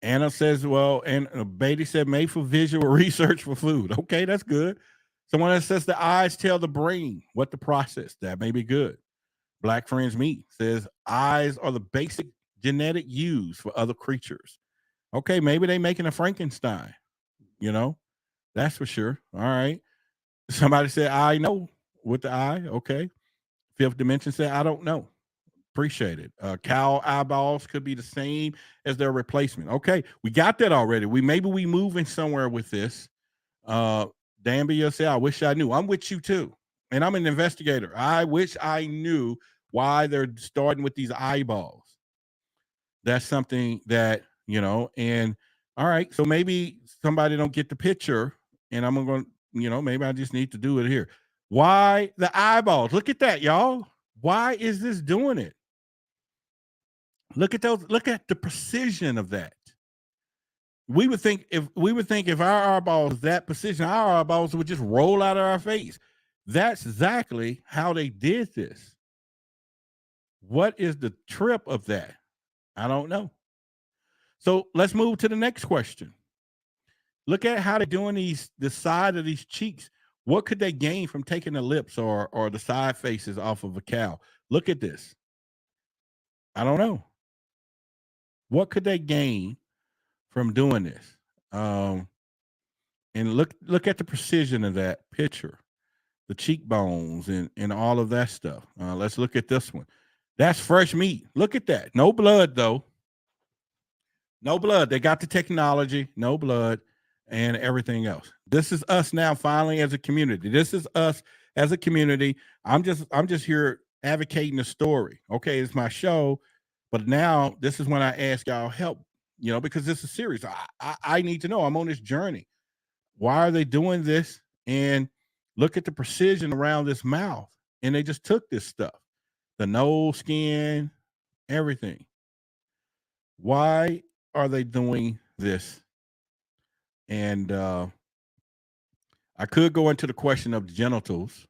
Anna says, well, and Beatty said, made for visual research for food. Okay, that's good. Someone that says the eyes tell the brain what to process. That may be good. Black Friends Me says, eyes are the basic genetic use for other creatures. Okay, maybe they making a Frankenstein. You know, that's for sure. All right. Somebody said, I know with the eye. Okay. Fifth Dimension said, I don't know. Appreciate it. Cow eyeballs could be the same as their replacement. Okay, we got that already. Maybe we moving somewhere with this. Danby, you'll say, I wish I knew. I'm with you too. And I'm an investigator. I wish I knew why they're starting with these eyeballs. That's something that, and all right, so maybe somebody don't get the picture, and I'm going to, maybe I just need to do it here. Why the eyeballs? Look at that, y'all. Why is this doing it? Look at those. Look at the precision of that. We would think if our eyeballs that precision, our eyeballs would just roll out of our face. That's exactly how they did this. What is the trip of that? I don't know. So let's move to the next question. Look at how they're doing the side of these cheeks. What could they gain from taking the lips or the side faces off of a cow? Look at this. I don't know. What could they gain from doing this? And look at the precision of that picture, the cheekbones and all of that stuff. Let's look at this one. That's fresh meat. Look at that. No blood, though. No blood. They got the technology, no blood, and everything else. This is us now, finally, as a community. This is us as a community. I'm just here advocating the story. Okay, it's my show, but now this is when I ask y'all help, because this is serious. I need to know. I'm on this journey. Why are they doing this? And look at the precision around this mouth. And they just took this stuff, the nose, skin, everything. Why are they doing this? And I could go into the question of the genitals.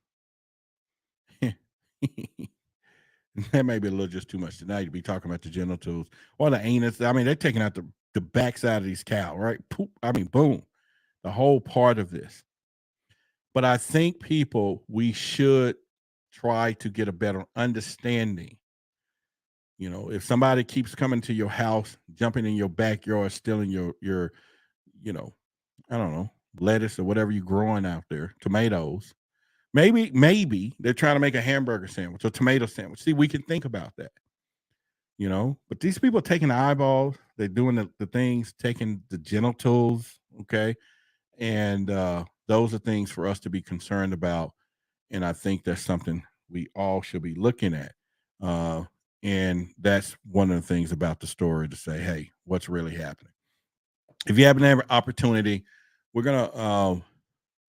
That may be a little just too much tonight to be talking about the genitals or the anus. I mean, they're taking out the backside of these cows, right? Poop. I mean, boom, the whole part of this. But I think we should try to get a better understanding. If somebody keeps coming to your house, jumping in your backyard, stealing your I don't know, lettuce or whatever you're growing out there, tomatoes, maybe they're trying to make a hamburger sandwich or tomato sandwich. See, we can think about that, but these people are taking the eyeballs, they're doing the things, taking the genitals, okay? And those are things for us to be concerned about. And I think that's something we all should be looking at. And that's one of the things about the story to say, hey, what's really happening? If you have an opportunity, we're going to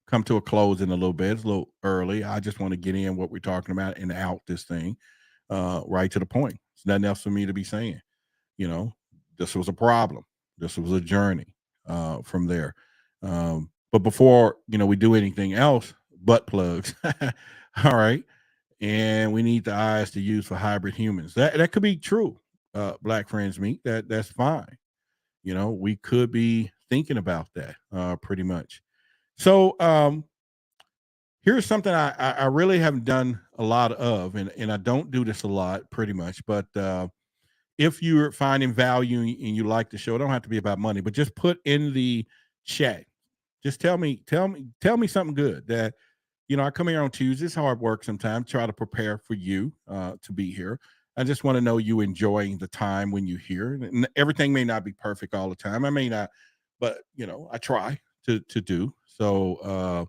come to a close in a little bit. It's a little early. I just want to get in what we're talking about and out this thing right to the point. There's nothing else for me to be saying. This was a problem. This was a journey from there. But before, we do anything else, butt plugs. All right. And we need the eyes to use for hybrid humans. That could be true. Black Friends Meet. That's fine. We could be thinking about that pretty much. So here's something I really haven't done a lot of, and I don't do this a lot pretty much, but if you're finding value and you like the show, it don't have to be about money, but just put in the chat. Just tell me something good that, I come here on Tuesdays, hard work sometimes, try to prepare for you to be here. I just want to know you enjoying the time when you're here. And everything may not be perfect all the time. I may not, but I try to do. So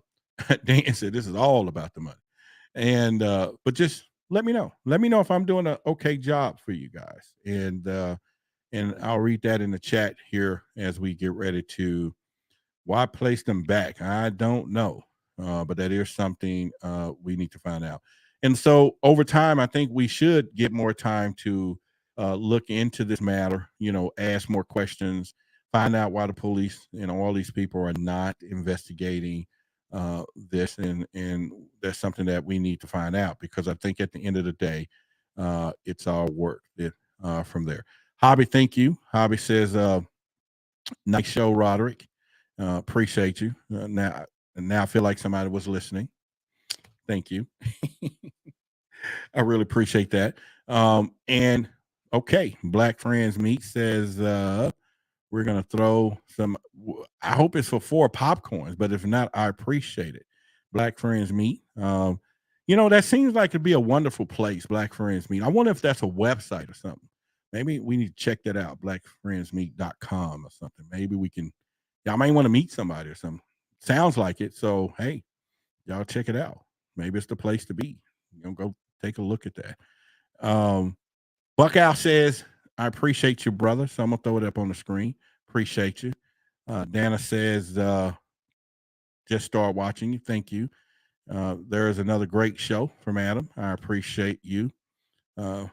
Dan said this is all about the money. And but just let me know. Let me know if I'm doing an okay job for you guys. And I'll read that in the chat here as we get ready to why place them back. I don't know. But that is something we need to find out. And so over time, I think we should get more time to look into this matter, ask more questions, find out why the police, all these people are not investigating this. And that's something that we need to find out, because I think at the end of the day, it's our work from there. Hobby, thank you. Hobby says, nice show, Roderick. Appreciate you. Now I feel like somebody was listening. Thank you. I really appreciate that. And okay, Black Friends Meet says we're gonna throw some. I hope it's for 4 popcorns, but if not, I appreciate it. Black Friends Meet. that seems like it'd be a wonderful place, Black Friends Meet. I wonder if that's a website or something. Maybe we need to check that out, blackfriendsmeet.com or something. Maybe we can, y'all might want to meet somebody or something. Sounds like it. So, hey, y'all check it out. Maybe it's the place to be. Go take a look at that. Buckout says, I appreciate you, brother. So I'm going to throw it up on the screen. Appreciate you. Dana says, just start watching you. Thank you. There is another great show from Adam. I appreciate you.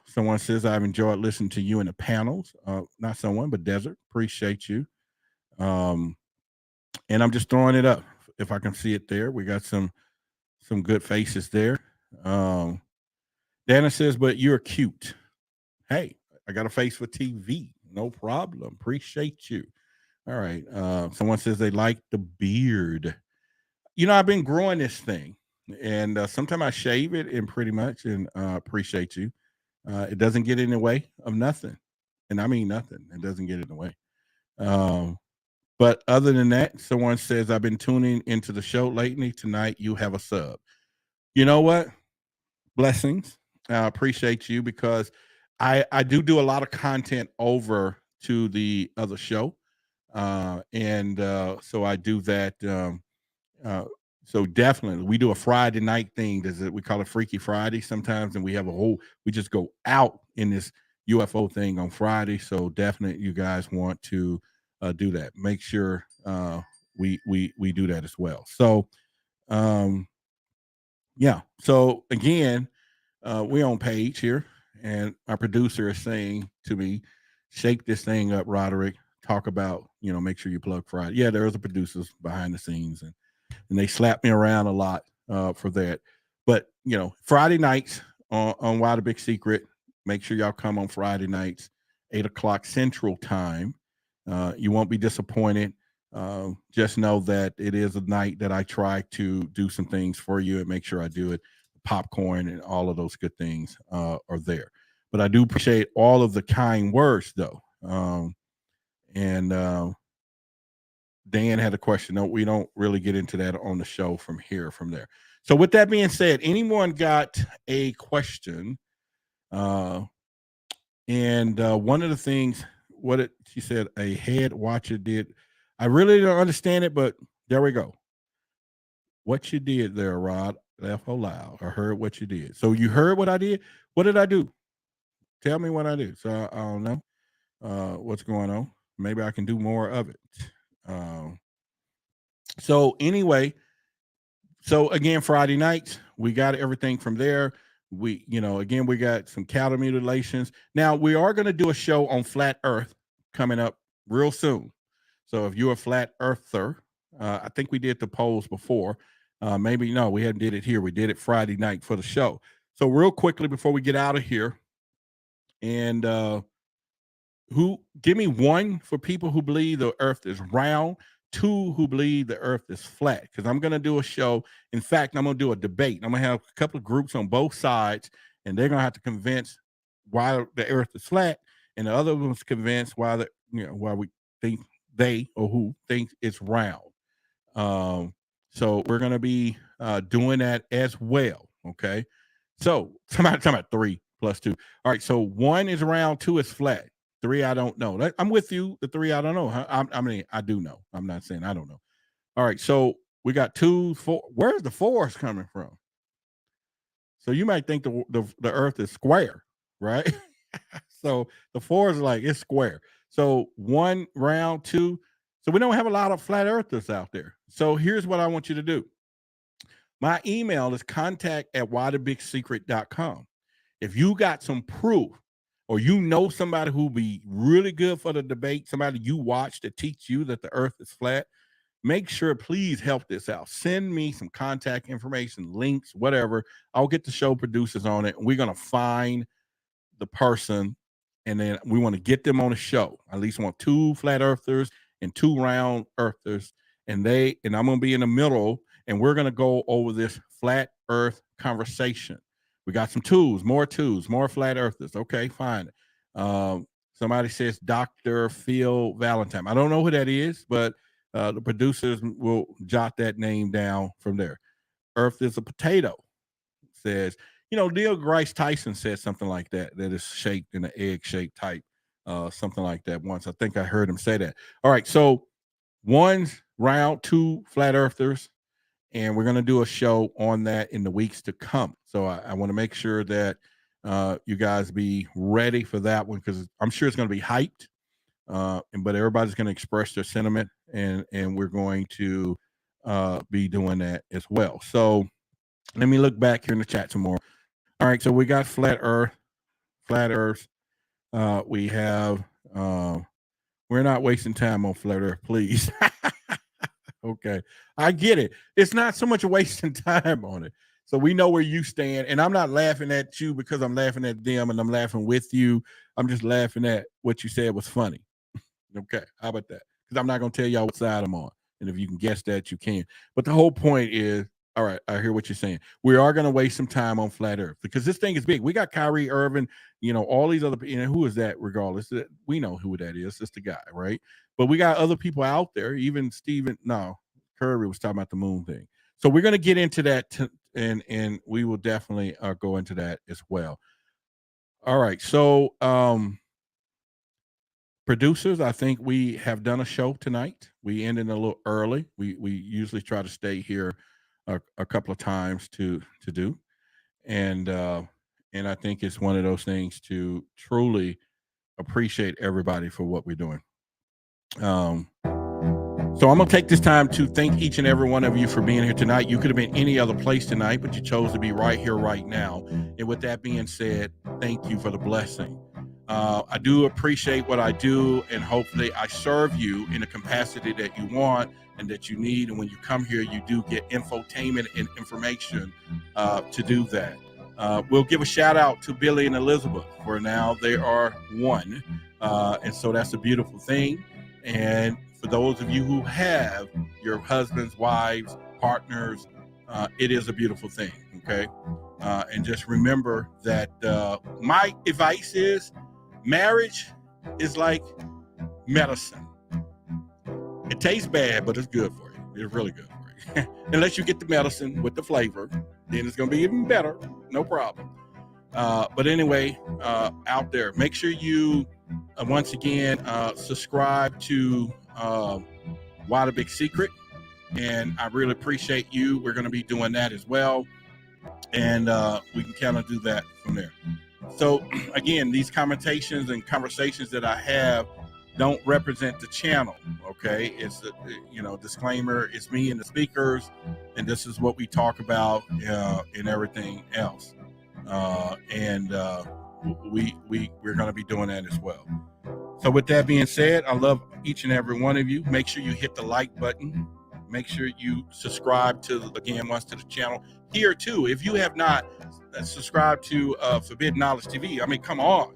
Someone says, I've enjoyed listening to you in the panels. Not someone, but Desert. Appreciate you. And I'm just throwing it up. If I can see it there, we got some good faces there. Dana says, but you're cute. Hey, I got a face for TV. No problem. Appreciate you. All right. Someone says they like the beard. I've been growing this thing, and sometimes I shave it and pretty much, and appreciate you. It doesn't get in the way of nothing. And I mean nothing. It doesn't get in the way. But other than that, someone says, I've been tuning into the show lately. Tonight, you have a sub. You know what? Blessings. I appreciate you because I do a lot of content over to the other show. So I do that. So definitely we do a Friday night thing. We call it Freaky Friday sometimes. And we have we just go out in this UFO thing on Friday. So definitely you guys want to do that. Make sure we do that as well. So, yeah. So again, we on page here, and our producer is saying to me, shake this thing up, Roderick. Talk about, make sure you plug Friday. Yeah, there's the producers behind the scenes, and they slap me around a lot for that. But, Friday nights on Why the Big Secret, make sure y'all come on Friday nights, 8:00 Central Time. You won't be disappointed. Just know that it is a night that I try to do some things for you and make sure I do it. Popcorn and all of those good things are there. But I do appreciate all of the kind words, though. Dan had a question. No, we don't really get into that on the show from there. So with that being said, anyone got a question? And one of the things, she said, a head watcher did. I really don't understand it, but there we go. What you did there, Rod, laugh loud. I heard what you did. So you heard what I did? What did I do? Tell me what I did. So I don't know what's going on. Maybe I can do more of it. So anyway, again, Friday nights, we got everything from there. We got some cattle mutilations. Now we are going to do a show on flat earth coming up real soon. So if you're a flat earther, I think we did the polls before. Maybe no, we hadn't did it here. We did it Friday night for the show. So real quickly before we get out of here, and give me one for people who believe the earth is round, two who believe the earth is flat, because I'm going to do a show. In fact, I'm going to do a debate. I'm going to have a couple of groups on both sides, and they're going to have to convince why the earth is flat, and the other one's convince why we think who thinks it's round. So we're going to be doing that as well. Okay. So talking about 3 + 2. All right. So 1 is round, 2 is flat. 3, I don't know. I'm with you. The 3, I don't know. I mean, I do know. I'm not saying I don't know. All right. So we got 2, 4. Where's the 4s coming from? So you might think the earth is square, right? So the 4 is like, it's square. So 1 round, 2. So we don't have a lot of flat earthers out there. So here's what I want you to do. My email is contact@whythebigsecret.com. If you got some proof, or somebody who be really good for the debate, somebody you watch to teach you that the earth is flat, make sure, please help this out. Send me some contact information, links, whatever. I'll get the show producers on it, and we're going to find the person, and then we want to get them on the show. I at least want 2 flat earthers and 2 round earthers, and I'm going to be in the middle, and we're going to go over this flat earth conversation. We got some more flat earthers. Okay, fine. Somebody says Dr. Phil Valentine. I don't know who that is, but the producers will jot that name down from there. Earth is a potato. says, Neil Grice Tyson said something like that is shaped in an egg-shaped type, something like that once. I think I heard him say that. All right, so one round, 2 flat earthers, and we're going to do a show on that in the weeks to come. So I want to make sure that you guys be ready for that one, because I'm sure it's going to be hyped, but everybody's going to express their sentiment, and we're going to be doing that as well. So let me look back here in the chat some more. All right, so we got flat earth. We have we're not wasting time on flat earth, please. Okay, I get it. It's not so much wasting time on it. So we know where you stand, and I'm not laughing at you because I'm laughing at them, and I'm laughing with you. I'm just laughing at what you said was funny. Okay, how about that? Because I'm not going to tell y'all what side I'm on, and if you can guess that, you can. But the whole point is, all right, I hear what you're saying. We are going to waste some time on flat earth because this thing is big. We got Kyrie Irving, all these other, who is that regardless? We know who that is. It's the guy, right? But we got other people out there, even Curry was talking about the moon thing. So we're going to get into that, and we will definitely go into that as well. All right, so producers, I think we have done a show tonight. We ended a little early. We usually try to stay here a couple of times to do, and I think it's one of those things to truly appreciate everybody for what we're doing. So I'm going to take this time to thank each and every one of you for being here tonight. You could have been any other place tonight, but you chose to be right here, right now. And with that being said, thank you for the blessing. I do appreciate what I do, and hopefully I serve you in the capacity that you want and that you need. And when you come here, you do get infotainment and information to do that. We'll give a shout out to Billy and Elizabeth, for now they are one. And so that's a beautiful thing. And for those of you who have your husbands, wives, partners, it is a beautiful thing, okay? And just remember that my advice is marriage is like medicine. It tastes bad, but it's good for you. It's really good for you. Unless you get the medicine with the flavor, then it's going to be even better. No problem. But anyway, out there, make sure you, once again, subscribe to Why the Big Secret, and I really appreciate you. We're going to be doing that as well, and we can kind of do that from there. So again, these commentations and conversations that I have don't represent the channel, okay? It's a disclaimer. It's me and the speakers, and this is what we talk about and everything else, and we're going to be doing that as well. So with that being said, I love each and every one of you. Make sure you hit the like button. Make sure you subscribe to the channel here too. If you have not subscribed to Forbidden Knowledge TV, I mean, come on.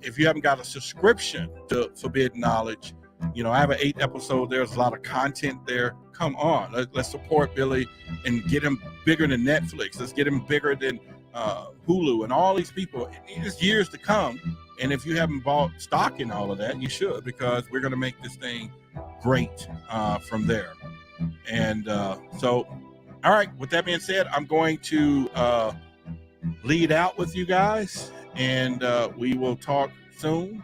If you haven't got a subscription to Forbidden Knowledge, I have an 8 episode. There's a lot of content there. Come on, let's support Billy and get him bigger than Netflix. Let's get him bigger than Hulu and all these people. It's years to come. And if you haven't bought stock in all of that, you should, because we're going to make this thing great from there. And so, all right, with that being said, I'm going to lead out with you guys, and we will talk soon.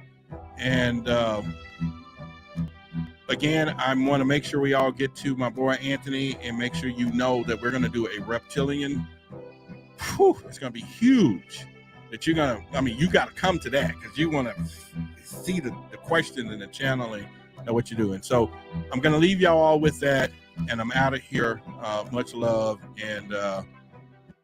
And again, I want to make sure we all get to my boy Anthony, and make sure you know that we're going to do a reptilian. It's going to be huge. That you're going to, you got to come to that, because you want to see the questions and the channeling and what you're doing. So I'm going to leave y'all all with that, and I'm out of here. Much love. And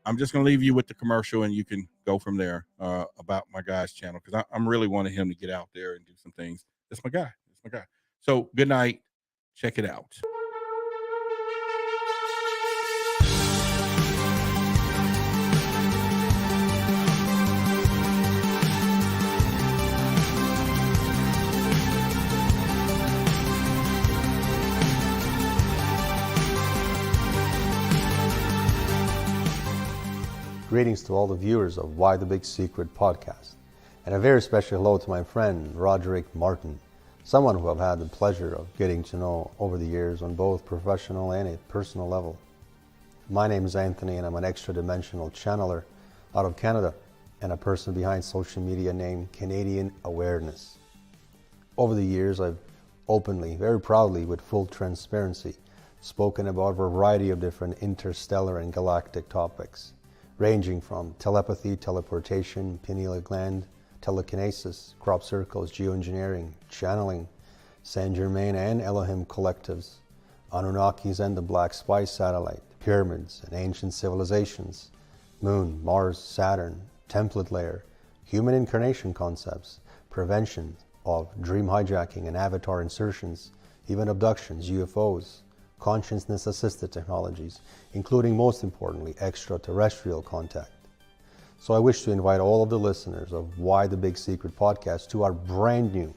I'm just going to leave you with the commercial, and you can go from there about my guy's channel, because I'm really wanting him to get out there and do some things. That's my guy. So good night. Check it out. Greetings to all the viewers of Why the Big Secret podcast, and a very special hello to my friend Roderick Martin, someone who I've had the pleasure of getting to know over the years on both professional and a personal level. My name is Anthony and I'm an extra-dimensional channeler out of Canada and a person behind social media named Canadian Awareness. Over the years, I've openly, very proudly, with full transparency, spoken about a variety of different interstellar and galactic topics, ranging from telepathy, teleportation, pineal gland, telekinesis, crop circles, geoengineering, channeling, Saint Germain and Elohim collectives, Anunnakis and the Black Spice satellite, pyramids and ancient civilizations, Moon, Mars, Saturn, template layer, human incarnation concepts, prevention of dream hijacking and avatar insertions, even abductions, UFOs, consciousness-assisted technologies, including, most importantly, extraterrestrial contact. So I wish to invite all of the listeners of Why the Big Secret podcast to our brand new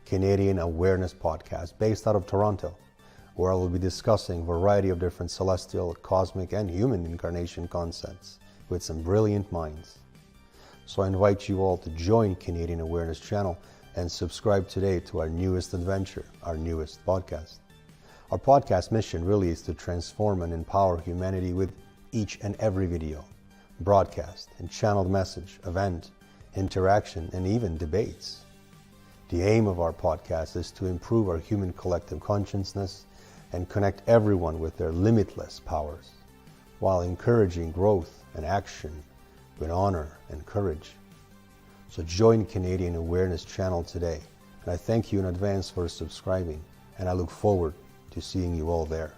Canadian Awareness podcast based out of Toronto, where I will be discussing a variety of different celestial, cosmic, and human incarnation concepts with some brilliant minds. So I invite you all to join Canadian Awareness channel and subscribe today to our newest adventure, our newest podcast. Our podcast mission really is to transform and empower humanity with each and every video, broadcast, and channeled message, event, interaction, and even debates. The aim of our podcast is to improve our human collective consciousness and connect everyone with their limitless powers, while encouraging growth and action with honor and courage. So join Canadian Awareness channel today, and I thank you in advance for subscribing, and I look forward to seeing you all there.